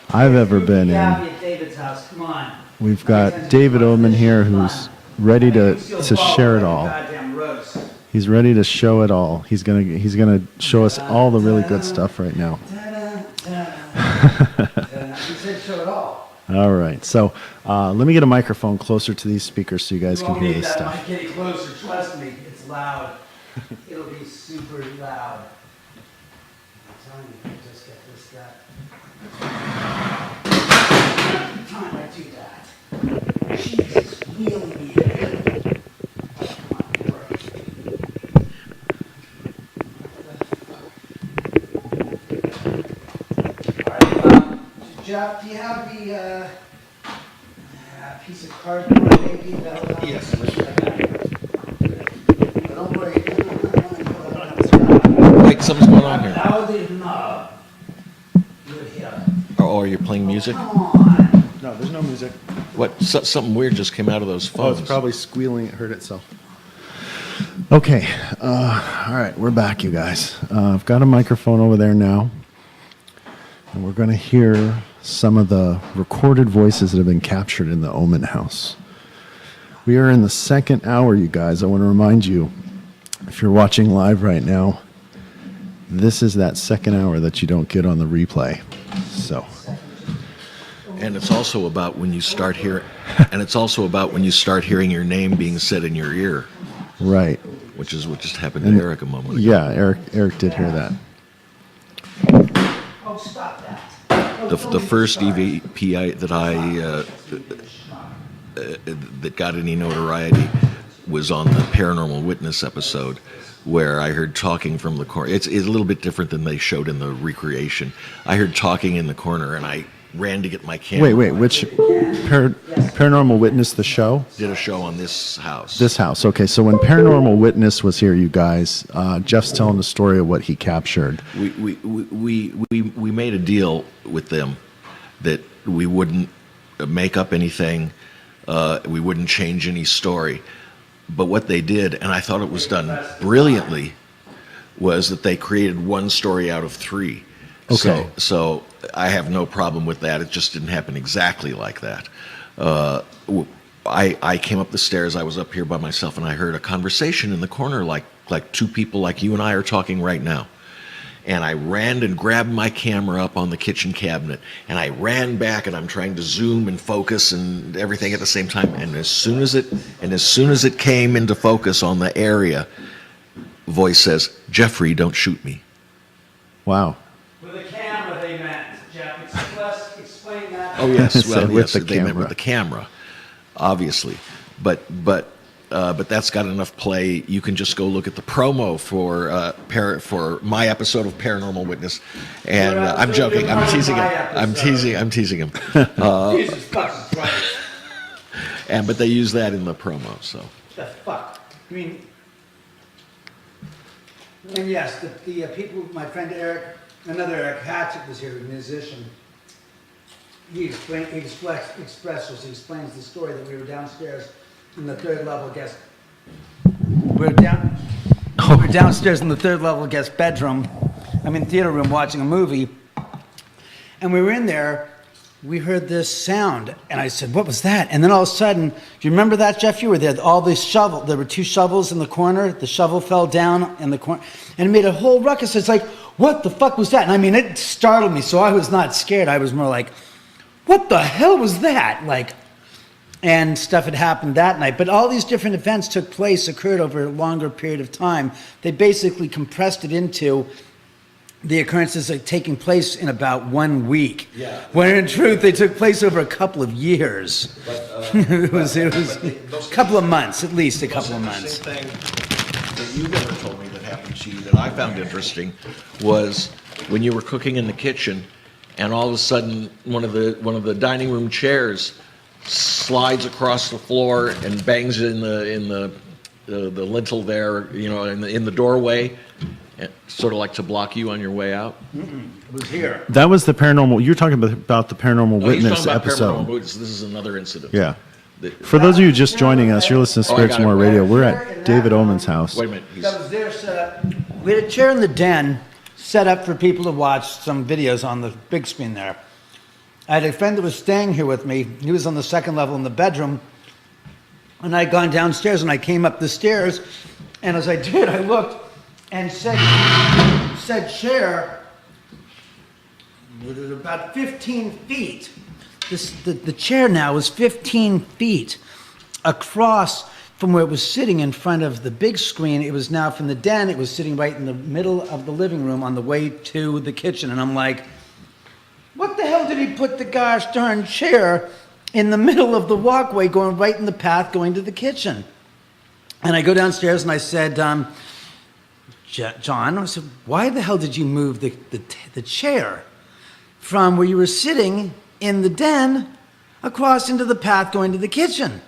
I've ever been in. At David's house. Come on. We've got David Oman here who's ready to share it all. He's ready to show it all. He's gonna show us all the really good stuff right now. He said show it all. All right, so let me get a microphone closer to these speakers so you guys can hear this stuff. Might get closer. Trust me, it's loud. It'll be super loud. I'm telling you, just get this guy. Time I do that. Jesus, wheeling me. Jeff, do you have the piece of cardboard maybe? Yes. Don't worry. Wait, something's going on here. Loud enough. You would hear. Oh, are you playing music? Come on. No, there's no music. What? Something weird just came out of those Oh, phones. it's probably squealing. It hurt itself. Okay. All right, we're back, you guys. I've got a microphone over there now, and we're going to hear some of the recorded voices that have been captured in the Oman House. We are in the second hour, you guys. I want to remind you, if you're watching live right now, this is that second hour that you don't get on the replay. So. And it's also about when you start hearing your name being said in your ear. Right. Which is what just happened to Eric a moment ago. Yeah, Eric did hear that. Oh, stop that. The first EVP that got any notoriety was on the Paranormal Witness episode, where I heard talking from the corner. It's a little bit different than they showed in the recreation. I heard talking in the corner, and I ran to get my camera. Wait, which Paranormal Witness, the show? Did a show on this house. This house, okay. So when Paranormal Witness was here, you guys, Jeff's telling the story of what he captured. We made a deal with them that we wouldn't make up anything, we wouldn't change any story. But what they did, and I thought it was done brilliantly, was that they created one story out of three. Okay. So I have no problem with that. It just didn't happen exactly like that. I came up the stairs. I was up here by myself, and I heard a conversation in the corner, like two people like you and I are talking right now. And I ran and grabbed my camera up on the kitchen cabinet, and I ran back, and I'm trying to zoom and focus and everything at the same time. And as soon as it came into focus on the area, voice says, "Jeffrey, don't shoot me." Wow. With a camera, they meant, Jeff. Explain that. Oh yes, Said well with yes, the they meant camera. with the camera, obviously, but that's got enough play. You can just go look at the promo for my episode of Paranormal Witness, and I'm joking. I'm teasing him. I'm teasing him. Jesus fucking Christ. But they use that in the promo. So The fuck? I mean, and yes, the people, my friend Eric, another Eric Hatchett was here, a musician. He explains the story that we were downstairs in the third level guest. We were downstairs in the third level guest bedroom. I'm in theater room watching a movie, and we were in there. We heard this sound, and I said, "What was that?" And then all of a sudden, do you remember that, Jeff? You were there. All these shovels. There were two shovels in the corner. The shovel fell down in the corner, and it made a whole ruckus. It's like, what the fuck was that? And I mean, it startled me. So I was not scared. I was more like, what the hell was that? Like, and stuff had happened that night. But all these different events occurred over a longer period of time. They basically compressed it into the occurrences are taking place in about 1 week. Yeah. When in truth, they took place over a couple of years. It was a couple of months, at least a couple of months. The thing that you never told me that happened to you that I found interesting was when you were cooking in the kitchen, and all of a sudden one of the dining room chairs slides across the floor and bangs in the lintel there, in the doorway. Sort of like to block you on your way out. It was here. That was the paranormal. You're talking about the Paranormal No, he's Witness talking about episode. Paranormal Witness. This is another incident. Yeah. For those of you just joining us, you're listening to Oh, I Spirits got it. More Radio. We're at David Oman's house. Wait a minute. That was there set up. We had a chair in the den set up for people to watch some videos on the big screen there. I had a friend that was staying here with me. He was on the second level in the bedroom. And I'd gone downstairs, and I came up the stairs. And as I did, I looked and said chair was about 15 feet. The chair now was 15 feet across from where it was sitting in front of the big screen. It was now from the den. It was sitting right in the middle of the living room on the way to the kitchen. And I'm like, what the hell did he put the gosh darn chair in the middle of the walkway going right in the path going to the kitchen? And I go downstairs and I said, John, I said, why the hell did you move the chair from where you were sitting in the den across into the path going to the kitchen?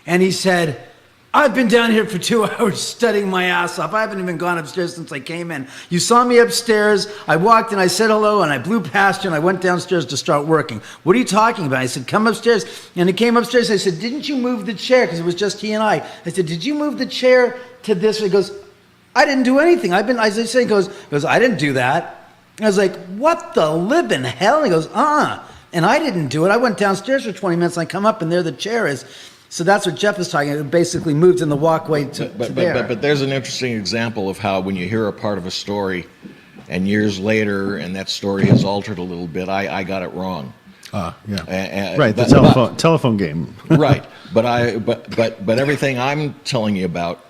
And he said, I've been down here for 2 hours studying my ass off. I haven't even gone upstairs since I came in. You saw me upstairs. I walked in, I said hello, and I blew past you, and I went downstairs to start working. What are you talking about? I said, come upstairs. And he came upstairs. I said, didn't you move the chair? Because it was just he and I. I said, did you move the chair to this? He goes, I didn't do anything. As I say, he goes, I didn't do that. I was like, what the living hell? And he goes, and I didn't do it. I went downstairs for 20 minutes, and I come up, and there the chair is. So that's what Jeff is talking about. It basically moved in the walkway to there. But there's an interesting example of how when you hear a part of a story, and years later, and that story is altered a little bit, I got it wrong. Yeah. Right, the telephone game. Right, but everything I'm telling you about,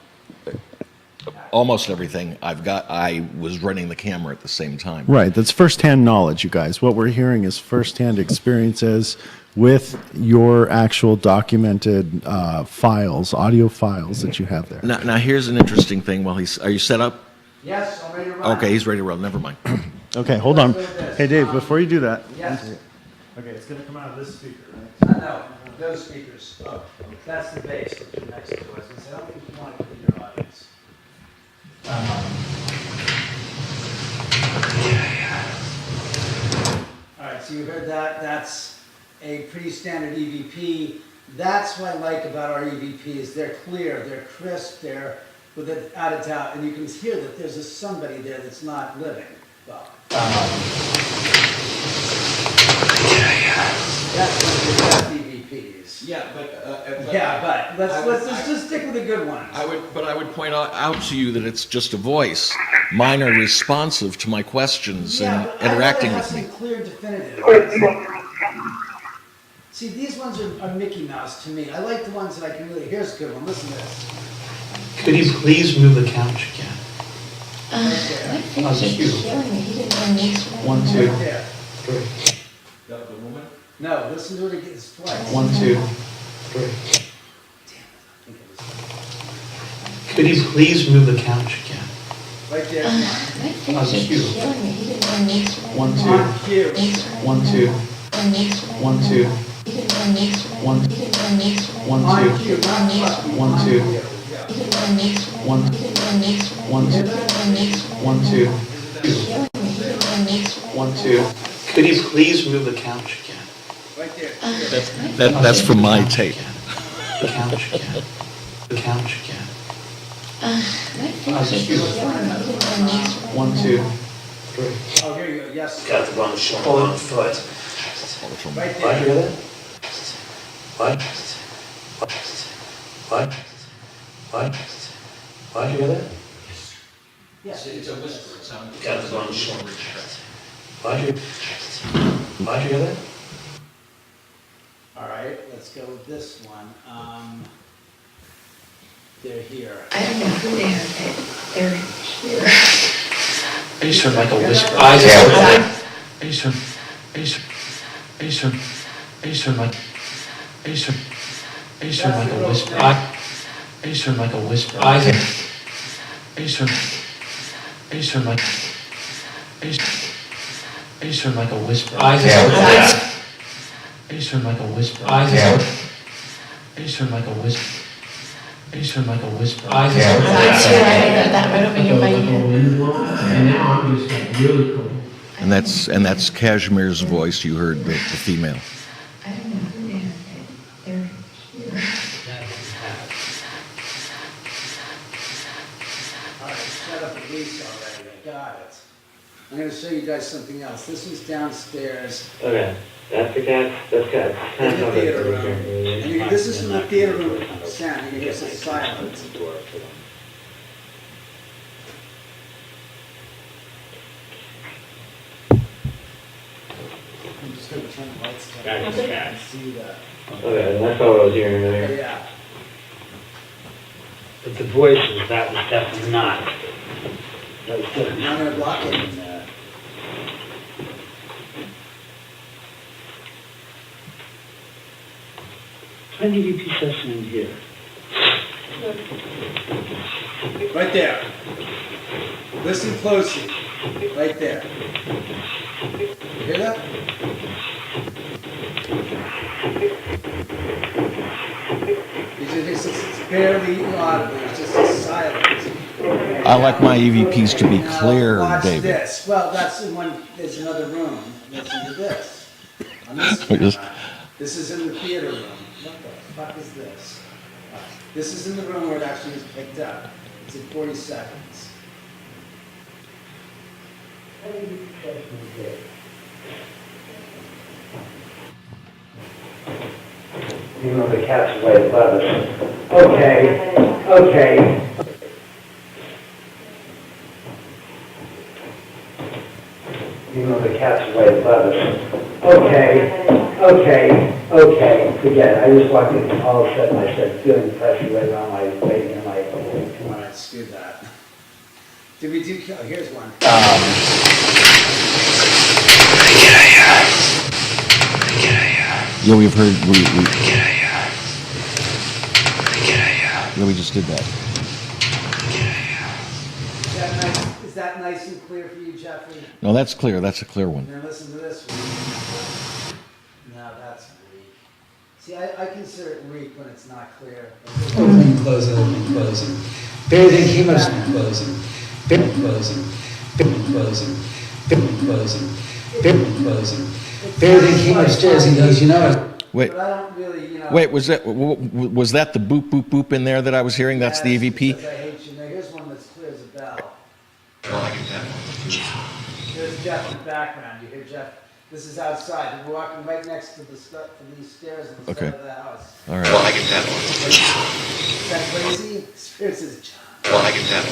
almost everything I was running the camera at the same time. Right, that's firsthand knowledge, you guys. What we're hearing is firsthand experiences with your actual documented files, audio files that you have there. Now here's an interesting thing. Are you set up? Yes, I'm ready to run. Okay, he's ready to roll. Never mind. Okay, hold on. Hey, Dave, before you do that. Yes. Okay, it's going to come out of this speaker, right? No, those speakers. Oh, that's the bass that you're next to us. I don't think you want to put in your audience. All right, so you heard that. That's a pretty standard EVP. That's what I like about our EVPs. They're clear, they're crisp, they're without a doubt, and you can hear that there's a somebody there that's not living. Well, that's one of the best EVPs. Yeah, but let's just stick with the good ones. I would point out to you that it's just a voice. Mine are responsive to my questions and interacting with me. Clear, definitive. See, these ones are Mickey Mouse to me. I like the ones that I can really. Here's a good one. Listen to this. Could you please move the couch again? Right there. 1, 2, Right there. 3. The woman? No, listen to it again. It's twice. 1, 2, 3. Could you please move the couch again? Right there. On cue. 1, 2. On cue. 1, 2. 1, 2. 1, 1, On 2. cue. Not fucking. 1, On 2. cue. 1, 1, 2. 1, 2. 1, 2. Could you please move the couch again? Right there. That's from my tape. The couch again. The couch again. On cue. 1, 2, 3. Oh, here you go. Yes. Got the wrong shoulder, wrong foot. Right Why do you there. hear that? Why? Why? Why? Why do you hear that? Yes. It's a whisper. It sounds. Got the wrong shoulder. Why do you hear that? All right. Let's go with this one. They're here. I don't know who they are, but they're here. I just heard like a whisper. I just heard like like a whisper. I just heard like a whisper. That's you, I heard that right over your mic. And now I'm just like really cool. And that's Cashmere's voice. You heard the female. I don't know who they are, but they're here. All right. Shut up at least already. I got it. I'm going to show you guys something else. This one's downstairs Okay, that's the cat. That's cat. in the theater room. And this is from the theater room sound. You can hear some silence. I'm just going to turn the lights down. That's the cat. See that. Okay, that's all I was hearing there. Yeah. But the voices, that was definitely not. That was I'm definitely going to block it. Try the EVP session in here. Right there. Listen closely. Right there. You hear that? It's barely audible. It's just a silence. I like my EVPs to be Now, clear, watch David. this. Well, that's in one. There's another room. Listen to this. On this We just- camera. This is in the theater room. What the fuck is this? This is in the room where it actually was picked up. It's in 40 seconds. You know the cat's way above us. Okay. You know the cat's way above us. Okay. Forget it. I just walked in, all of a sudden I started feeling pressure right around my leg, and I'm like, oh, come All on. right, let's do that. Did we do? Oh, here's one. Yeah, we've heard. Yeah, we just did that. Is that nice and clear for you, Jeffrey? No, that's clear. That's a clear one. Now listen to this one. Now that's weak. See, I consider it weak when it's not clear. Opening, closing, opening, closing. Everything came up, closing. Closing. Closing. Closing. Closing. Everything came upstairs and goes, you know what? Wait. But I don't really, Wait, was that the boop boop boop in there that I was hearing? That's the EVP. I hate you. Now here's one that's clear as a bell. Well, I can tell. Here's Jeff in the background. You hear Jeff? This is outside. We're walking right next to these stairs in the side of the house. All right. Well, I can tell. Is that crazy? Spirit says, John. Well, I can tell.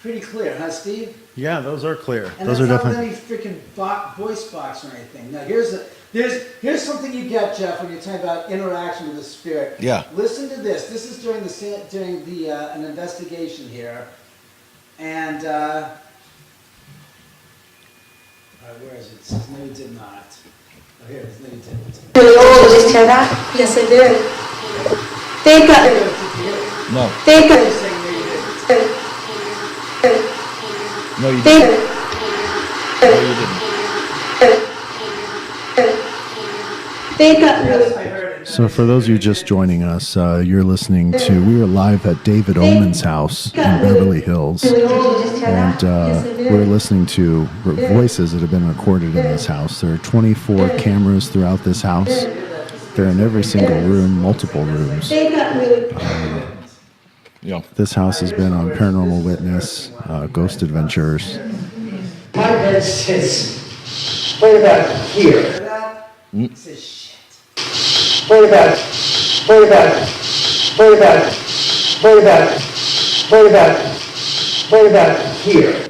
Pretty clear, huh, Steve? Yeah, those are clear. And Those are that's definitely. not any freaking voice box or anything. Now here's something you get, Jeff, when you're talking about interaction with the spirit. Yeah. Listen to this. This is during an investigation here, and where is it? It says no, it did not. Oh, here it is. No, it didn't. Oh, did you hear that? Yes, I did. They got. No. They got. No, you They. didn't. No, you didn't. They got. So, for those of you just joining us, you're listening to. We are live at David Oman's house in Beverly Hills, and we're listening to voices that have been recorded in this house. There are 24 cameras throughout this house. They're in every single room, multiple rooms. This house has been on Paranormal Witness, Ghost Adventures. My bed sits right about here. Right about here.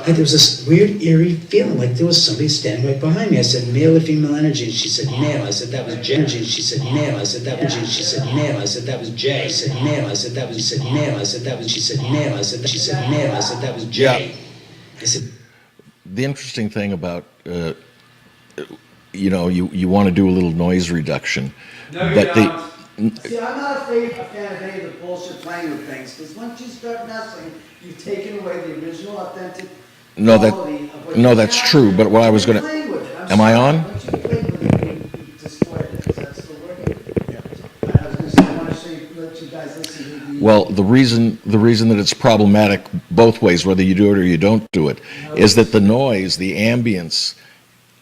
And there was this weird, eerie feeling like there was somebody standing right behind me. I said, male or female energy? And she said, male. I said, that was J. And she said, male. I said, that was G. She said, male. I said, that was J. She said, male. I said, that was. She said, male. I said, that was. She said, male. I said, she said, male. I said, that was J. Yeah. I said, the interesting thing about you want to do a little noise reduction, No, you but don't. See, I'm not a fan of any of the bullshit playing with things, because once you start messing, you've taken away the original, authentic quality of what you that's have. true. But what I was going to, Playing with it. I'm am I sorry. on? Once you played with it, you destroyed it. Is that still working? Yeah. I was going to say, I want to let you guys listen to the... Well, the reason that it's problematic both ways, whether you do it or you don't do it, is that the noise, the ambience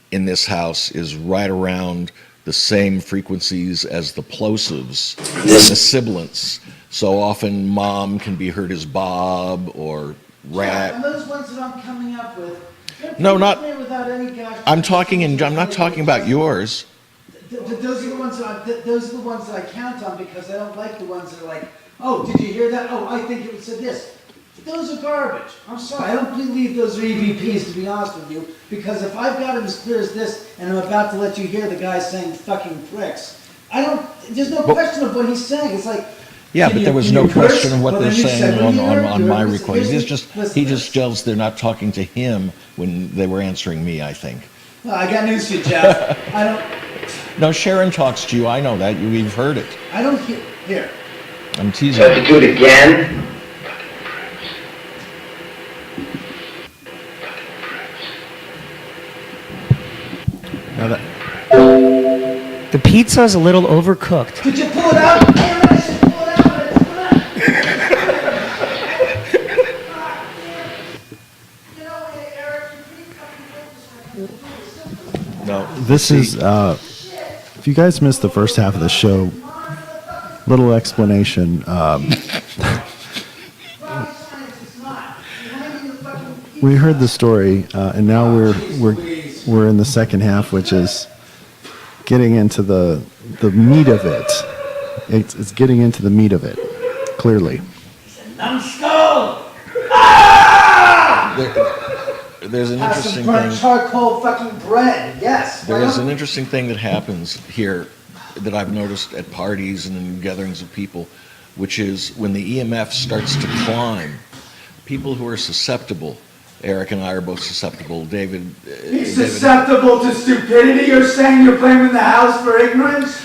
in this house is right around the same frequencies as the plosives and the sibilants. So often mom can be heard as Bob or Rat. And those ones that I'm coming up with... No, not... Without any gosh... I'm not talking about yours. Those are the ones that I count on, because I don't like the ones that are like, oh, did you hear that? Oh, I think it said this. Those are garbage. I'm sorry. I don't believe those are EVPs, to be honest with you, because if I've got it as clear as this, and I'm about to let you hear the guy saying fucking pricks, there's no question of what he's saying. It's like... Yeah, but there was no question of what they're saying on my record. request. He just tells they're not talking to him when they were answering me, I think. Well, I got news for you, Jeff. I don't... No, Sharon talks to you. I know that. You've heard it. I don't hear... Here. I'm teasing. have to do it again. Now that, The pizza is a little overcooked. Could you pull it out? Damn it, I should pull it out. No. this is, if you guys missed the first half of the show, little explanation. We heard the story, and now we're in the second half, which is getting into the meat of it. It's getting into the meat of it, clearly. Numbskull! There's an Have interesting some burnt thing. charcoal fucking bread. Yes. There is an interesting thing that happens here that I've noticed at parties and in gatherings of people, which is when the EMF starts to climb, people who are susceptible, Eric and I are both susceptible, David... He's susceptible to stupidity? You're saying you're blaming the house for ignorance?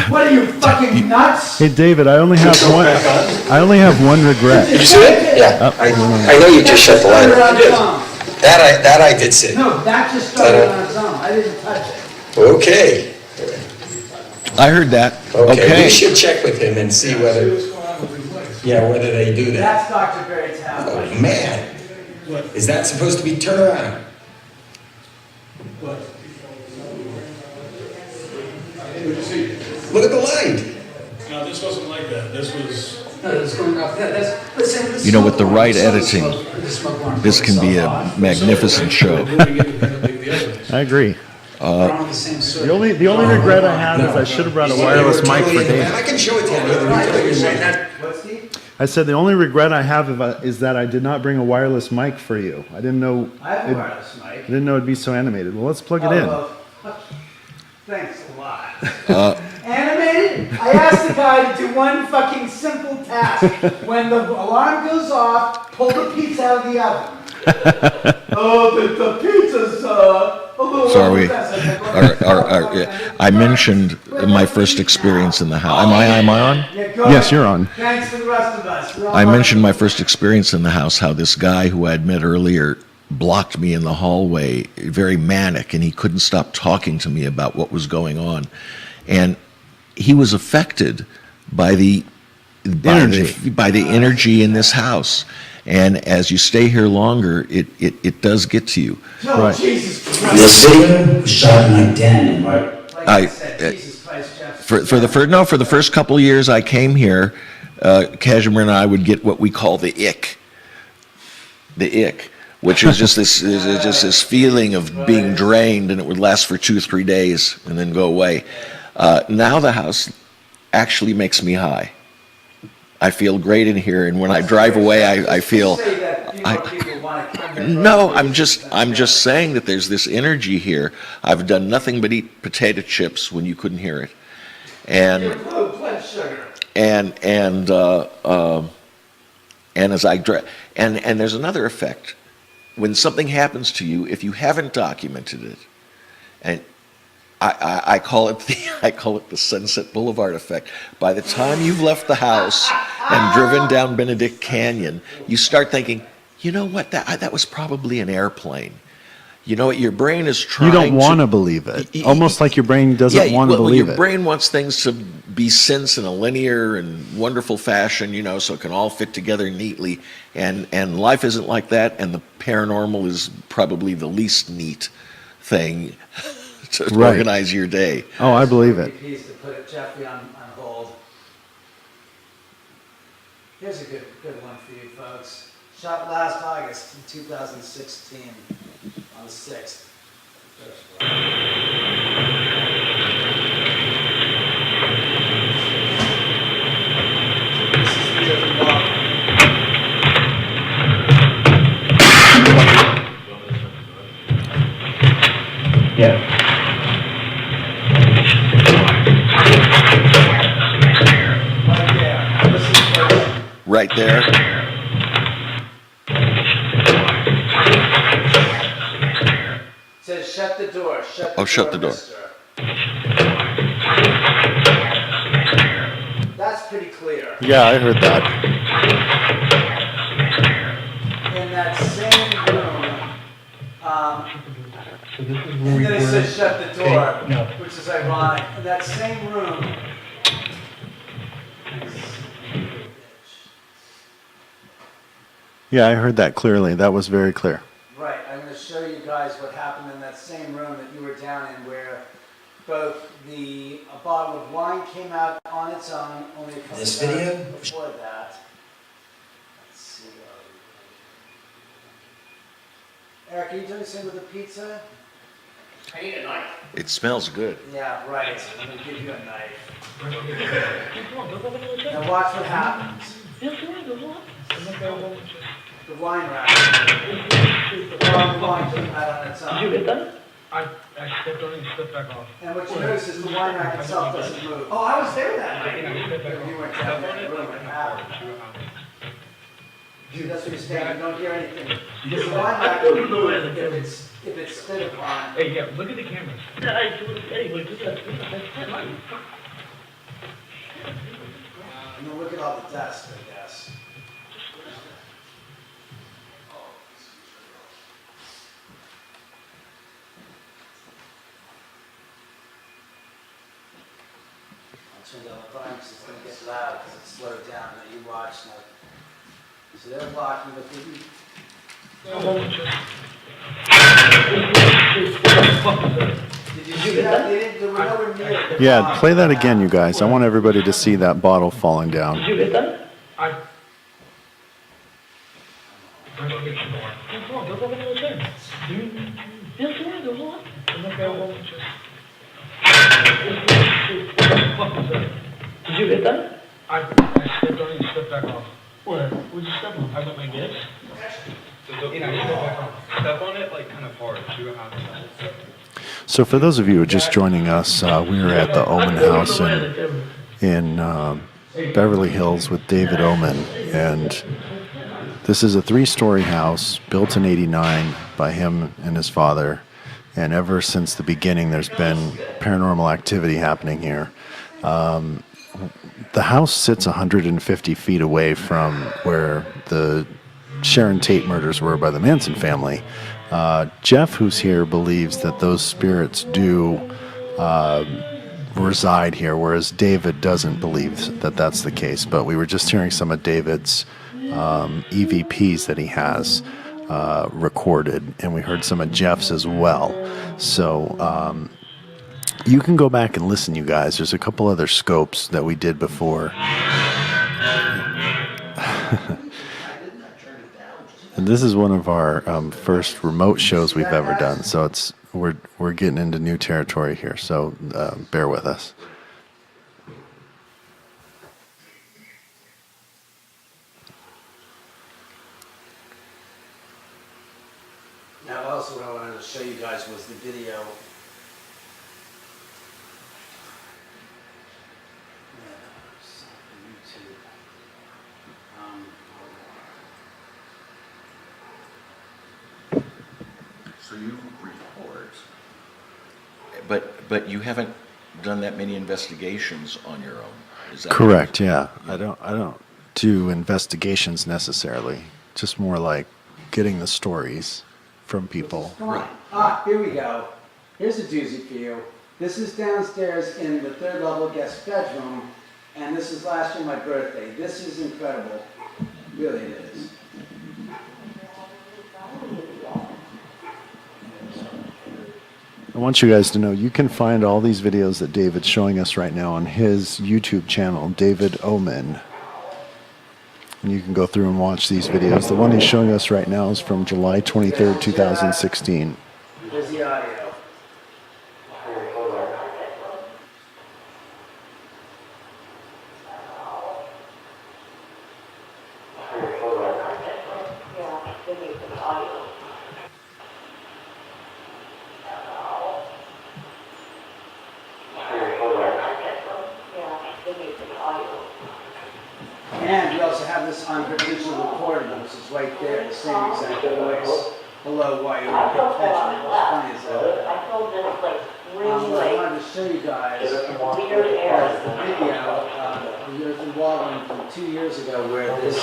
What are you, fucking nuts? Hey, David, I only have one regret. Did you see it? Yeah. I know you just shut the light off. That I did see. No, that just started on its own. I didn't touch it. Okay. I heard that. Okay. We should check with him and see whether... Yeah, whether they do that. That's Dr. Berrytown. Oh, man. Is that supposed to be turnaround? Look at the light. No, this wasn't like that. This was. You know, with the right editing, this can be a magnificent show. I agree. The only regret I have is I should have brought a wireless mic for Dave. I can show it to you. I said the only regret I have is that I did not bring a wireless mic for you. I didn't know. I have a wireless mic. I didn't know it'd be so animated. Well, let's plug it in. Well, thanks a lot. Animated? I asked the guy to do one fucking simple task. When the alarm goes off, pull the pizza out of the oven. The pizza's a little. Sorry. I mentioned my first experience in the house. Am I on? Yes, you're on. Thanks for the rest of us. I mentioned my first experience in the house, how this guy who I had met earlier blocked me in the hallway, very manic, and he couldn't stop talking to me about what was going on. And he was affected by the energy in this house. And as you stay here longer, it does get to you. No, right. Jesus Christ. This video was shot in like 10, right? Like I said, Jesus Christ, Jeff. For the first couple of years I came here, Casimir and I would get what we call the ick, which is just this feeling of being drained, and it would last for 2-3 days and then go away. Now the house actually makes me high. I feel great in here, and when I drive away, I feel. No, I'm just saying that there's this energy here. I've done nothing but eat potato chips when you couldn't hear it, and as I drive, and there's another effect. When something happens to you, if you haven't documented it, and I call it the Sunset Boulevard effect. By the time you've left the house and driven down Benedict Canyon, you start thinking, you know what, that was probably an airplane. You know what, your brain is trying. You don't want to believe it. Almost like your brain doesn't want to believe it. Your brain wants things to be sense in a linear and wonderful fashion, so it can all fit together neatly. And life isn't like that, and the paranormal is probably the least neat thing to organize your day. Oh, I believe it. EVPs to put Jeffrey on hold. Here's a good one for you folks. Shot last August in 2016 on the 6th. Yeah. Right there. It says shut the door. Shut the door. That's pretty clear. Yeah, I heard that. In that same room, and then it says shut the door, which is ironic. In that same room, Yeah, I heard that clearly. That was very clear. right, I'm going to show you guys what happened in that same room that you were down in, where both a bottle of wine came out on its own, only a couple This of video? hours before that. Let's see. Eric, are you doing the same with the pizza? I need a knife. It smells good. Yeah, right. I'm going to give you a knife. Now watch what happens. The wine rack. The bottle of wine came out on its own. Did you get that? I stepped on it and stepped back off. And what you notice is the wine rack itself doesn't move. Oh, I was there that night. You weren't down there in the room when it happened. Dude, that's what you're saying. You don't hear anything. Because the wine rack will move if it's spit upon. Hey, yeah, look at the camera. And then look at all the dust, I guess. turned down the volume because it's going to get loud because it's slowed down. Now you watch now. So they're blocking, but they didn't. Did you see that? They were nowhere near the Yeah, bottom. play that again, you guys. I want everybody to see that bottle falling down. Did you get that? Did you hit that? I stepped on it and stepped back off. Where? Where'd you step on? I got my guess. Step on it like kind of hard. See what happens. So for those of you who are just joining us, we are at the Oman House in Beverly Hills with David Oman. And this is a 3-story house built in '89 by him and his father. And ever since the beginning, there's been paranormal activity happening here. The house sits 150 feet away from where the Sharon Tate murders were by the Manson family. Jeff, who's here, believes that those spirits do reside here, whereas David doesn't believe that that's the case. But we were just hearing some of David's EVPs that he has recorded, and we heard some of Jeff's as well. So you can go back and listen, you guys. There's a couple other scopes that we did before. And this is one of our first remote shows we've ever done, so we're getting into new territory here. So bear with us. Now, also what I wanted to show you guys was the video. So you report, but you haven't done that many investigations on your own. Is that Correct. Yeah, I don't do investigations necessarily. Just more like getting the stories from people. Right. Here we go. Here's a doozy for you. This is downstairs in the 3rd level guest bedroom, and this is last year my birthday. This is incredible. Really it is. I want you guys to know you can find all these videos that David's showing us right now on his YouTube channel, David Oman. And you can go through and watch these videos. The one he's showing us right now is from July 23rd, 2016. Here's the audio. And we also have this on her digital recording, which is right there, the same exact voice. Hello, why are you not paying attention? What's funny is that I told this place really I wanted to show you guys the video from Walgreens from 2 years ago where this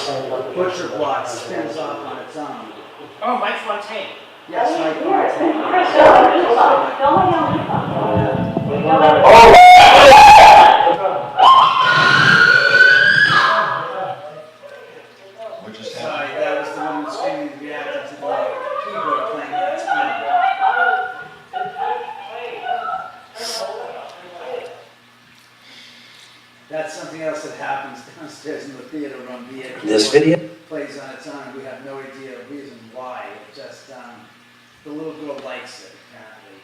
butcher block spins off on its own. Oh, Mike Fontaine. Yes, Mike Fontaine. Sorry, that was the woman screaming reacting to the keyboard playing on its keyboard. That's something else that happens downstairs in the theater room. This video? Plays on its own. We have no idea the reason why. It just, the little girl likes it, apparently.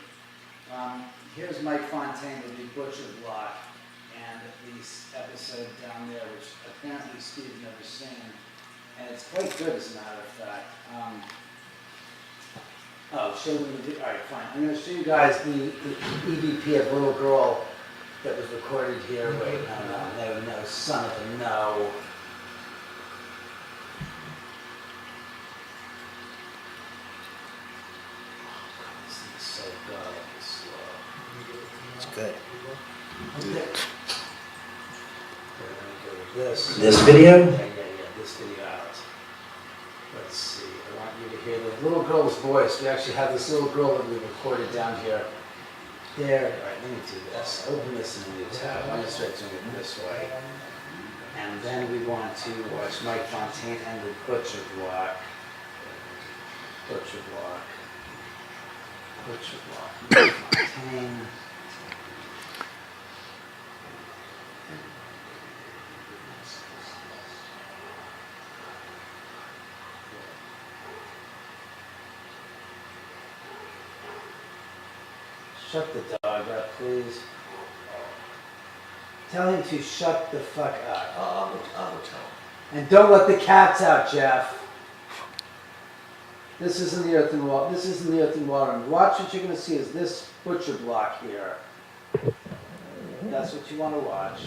Here's Mike Fontaine with the butcher block and the episode down there, which apparently Steve's never seen. And it's quite good, as a matter of fact. Show me the, all right, fine. I'm going to show you guys the EVP of little girl that was recorded here. Wait, no, son of a no. This thing is so godly slow. It's good. Okay. We're going to go with this. This video? Yeah, this video out. Let's see, I want you to hear the little girl's voice. We actually have this little girl that we recorded down here. There, all right, let me do this. Open this in a new tab. I'm going to start doing it this way. And then we want to watch Mike Fontaine and the Butcher Block. Butcher Block. Butcher Block. Mike Fontaine. Shut the dog up, please. Tell him to shut the fuck up. I'll tell him. And don't let the cats out, Jeff. This isn't the earthen wall. This isn't the earthen water. Watch what you're going to see is this butcher block here. That's what you want to watch.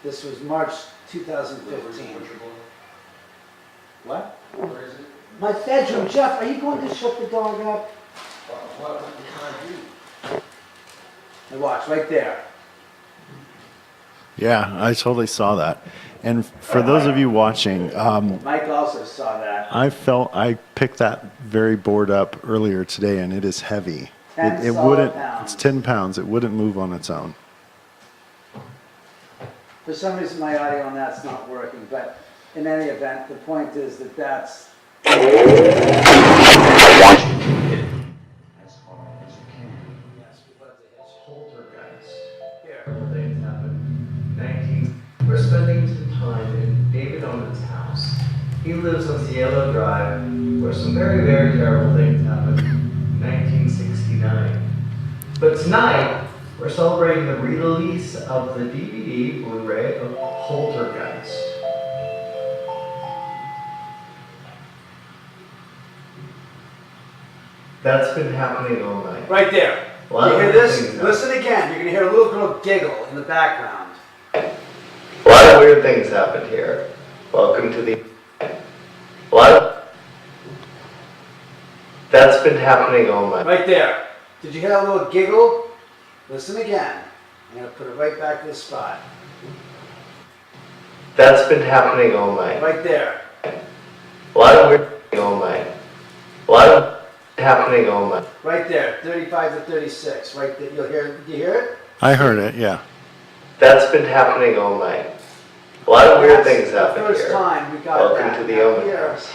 This was March 2015. What? Where is it? My bedroom, Jeff. Are you going to shut the dog up? What can I do? And watch right there. Yeah, I totally saw that. And for those of you watching, Mike also saw that. I picked that very board up earlier today, and it is heavy. 10 It solid wouldn't. pounds. It's 10 pounds. It wouldn't move on its own. For some reason, my audio on that's not working, but in any event, the point is that that's. We're spending some time in David Oman's house. He lives on Cielo Drive, where some very, very terrible things happened in 1969. But tonight, we're celebrating the release of the DVD Blu-ray of Poltergeist. That's been happening all night. Right there. You hear this? Listen again. You're going to hear a little girl giggle in the background. A lot of weird things happened here. Welcome to the... That's been happening all night. Right there. Did you hear a little giggle? Listen again. I'm going to put it right back to the spot. That's been happening all night. Right there. A lot of weird things all night. A lot of happening all night. Right there. 35 to 36. Right there. You'll hear. Did you hear it? I heard it, yeah. That's been happening all night. A lot of weird things happened here. First time we got Welcome that. to the Oman house.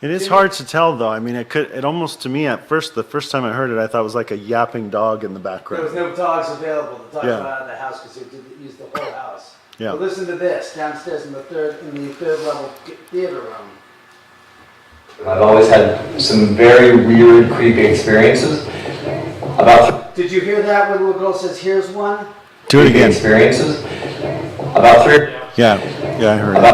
It is hard to tell, though. I mean, it almost, to me, at first, the first time I heard it, I thought it was like a yapping dog in the There background. was no dogs available. The dogs Yeah. were out of the house because they used the whole house. Yeah. But listen to this downstairs in the third level theater room. I've always had some very weird, creepy experiences. Did you hear that when the little girl says, "Here's one"? Do it again. Experiences. About three. Yeah, I heard it.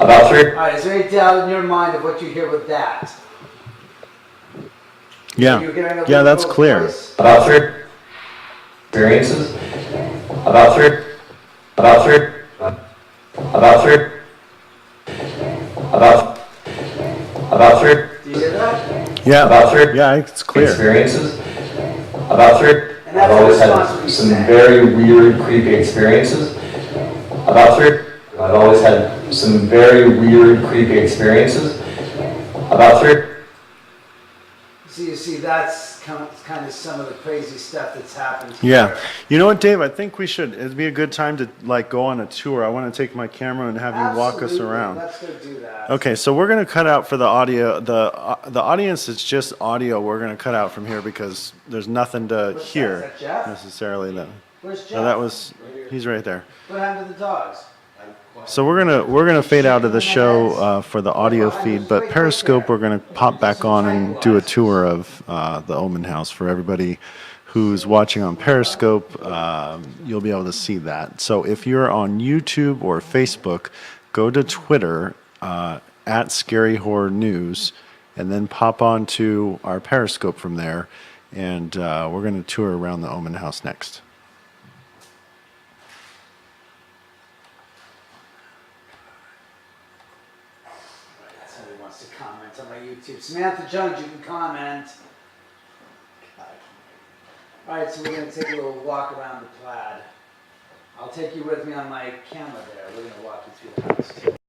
About three. All right, is there any doubt in your mind of what you hear with that? Yeah, You're hearing a yeah, little that's girl's clear. voice? About three. Experiences. About three. About three. About three. About three. Do you hear that? Yeah, About three. Yeah, it's clear. Experiences. About three. And that's I've always the had response we some say. very weird, creepy experiences. About three. I've always had some very weird, creepy experiences. About three. So you see, that's kind of some of the crazy stuff that's happened here. Yeah. You know what, Dave? I think it'd be a good time to go on a tour. I want to take my camera and have you walk us Absolutely. around. Let's go do that. Okay, so we're going to cut out for the audio. The audience is just audio. We're going to cut out from here because there's nothing to hear Is that Jeff? necessarily. Where's Jeff? No, he's right there. What happened to the dogs? So we're gonna fade out of the show for the audio feed, but Periscope we're gonna pop back on and do a tour of the Oman House for everybody who's watching on Periscope. You'll be able to see that. So if you're on YouTube or Facebook, go to Twitter at Scary Horror News, and then pop on to our Periscope from there, and we're gonna tour around the Oman House next. Somebody wants to comment on my YouTube. Samantha Jones, you can comment. All right, so we're going to take a little walk around the Plaid. I'll take you with me on my camera there. We're going to walk you through the house.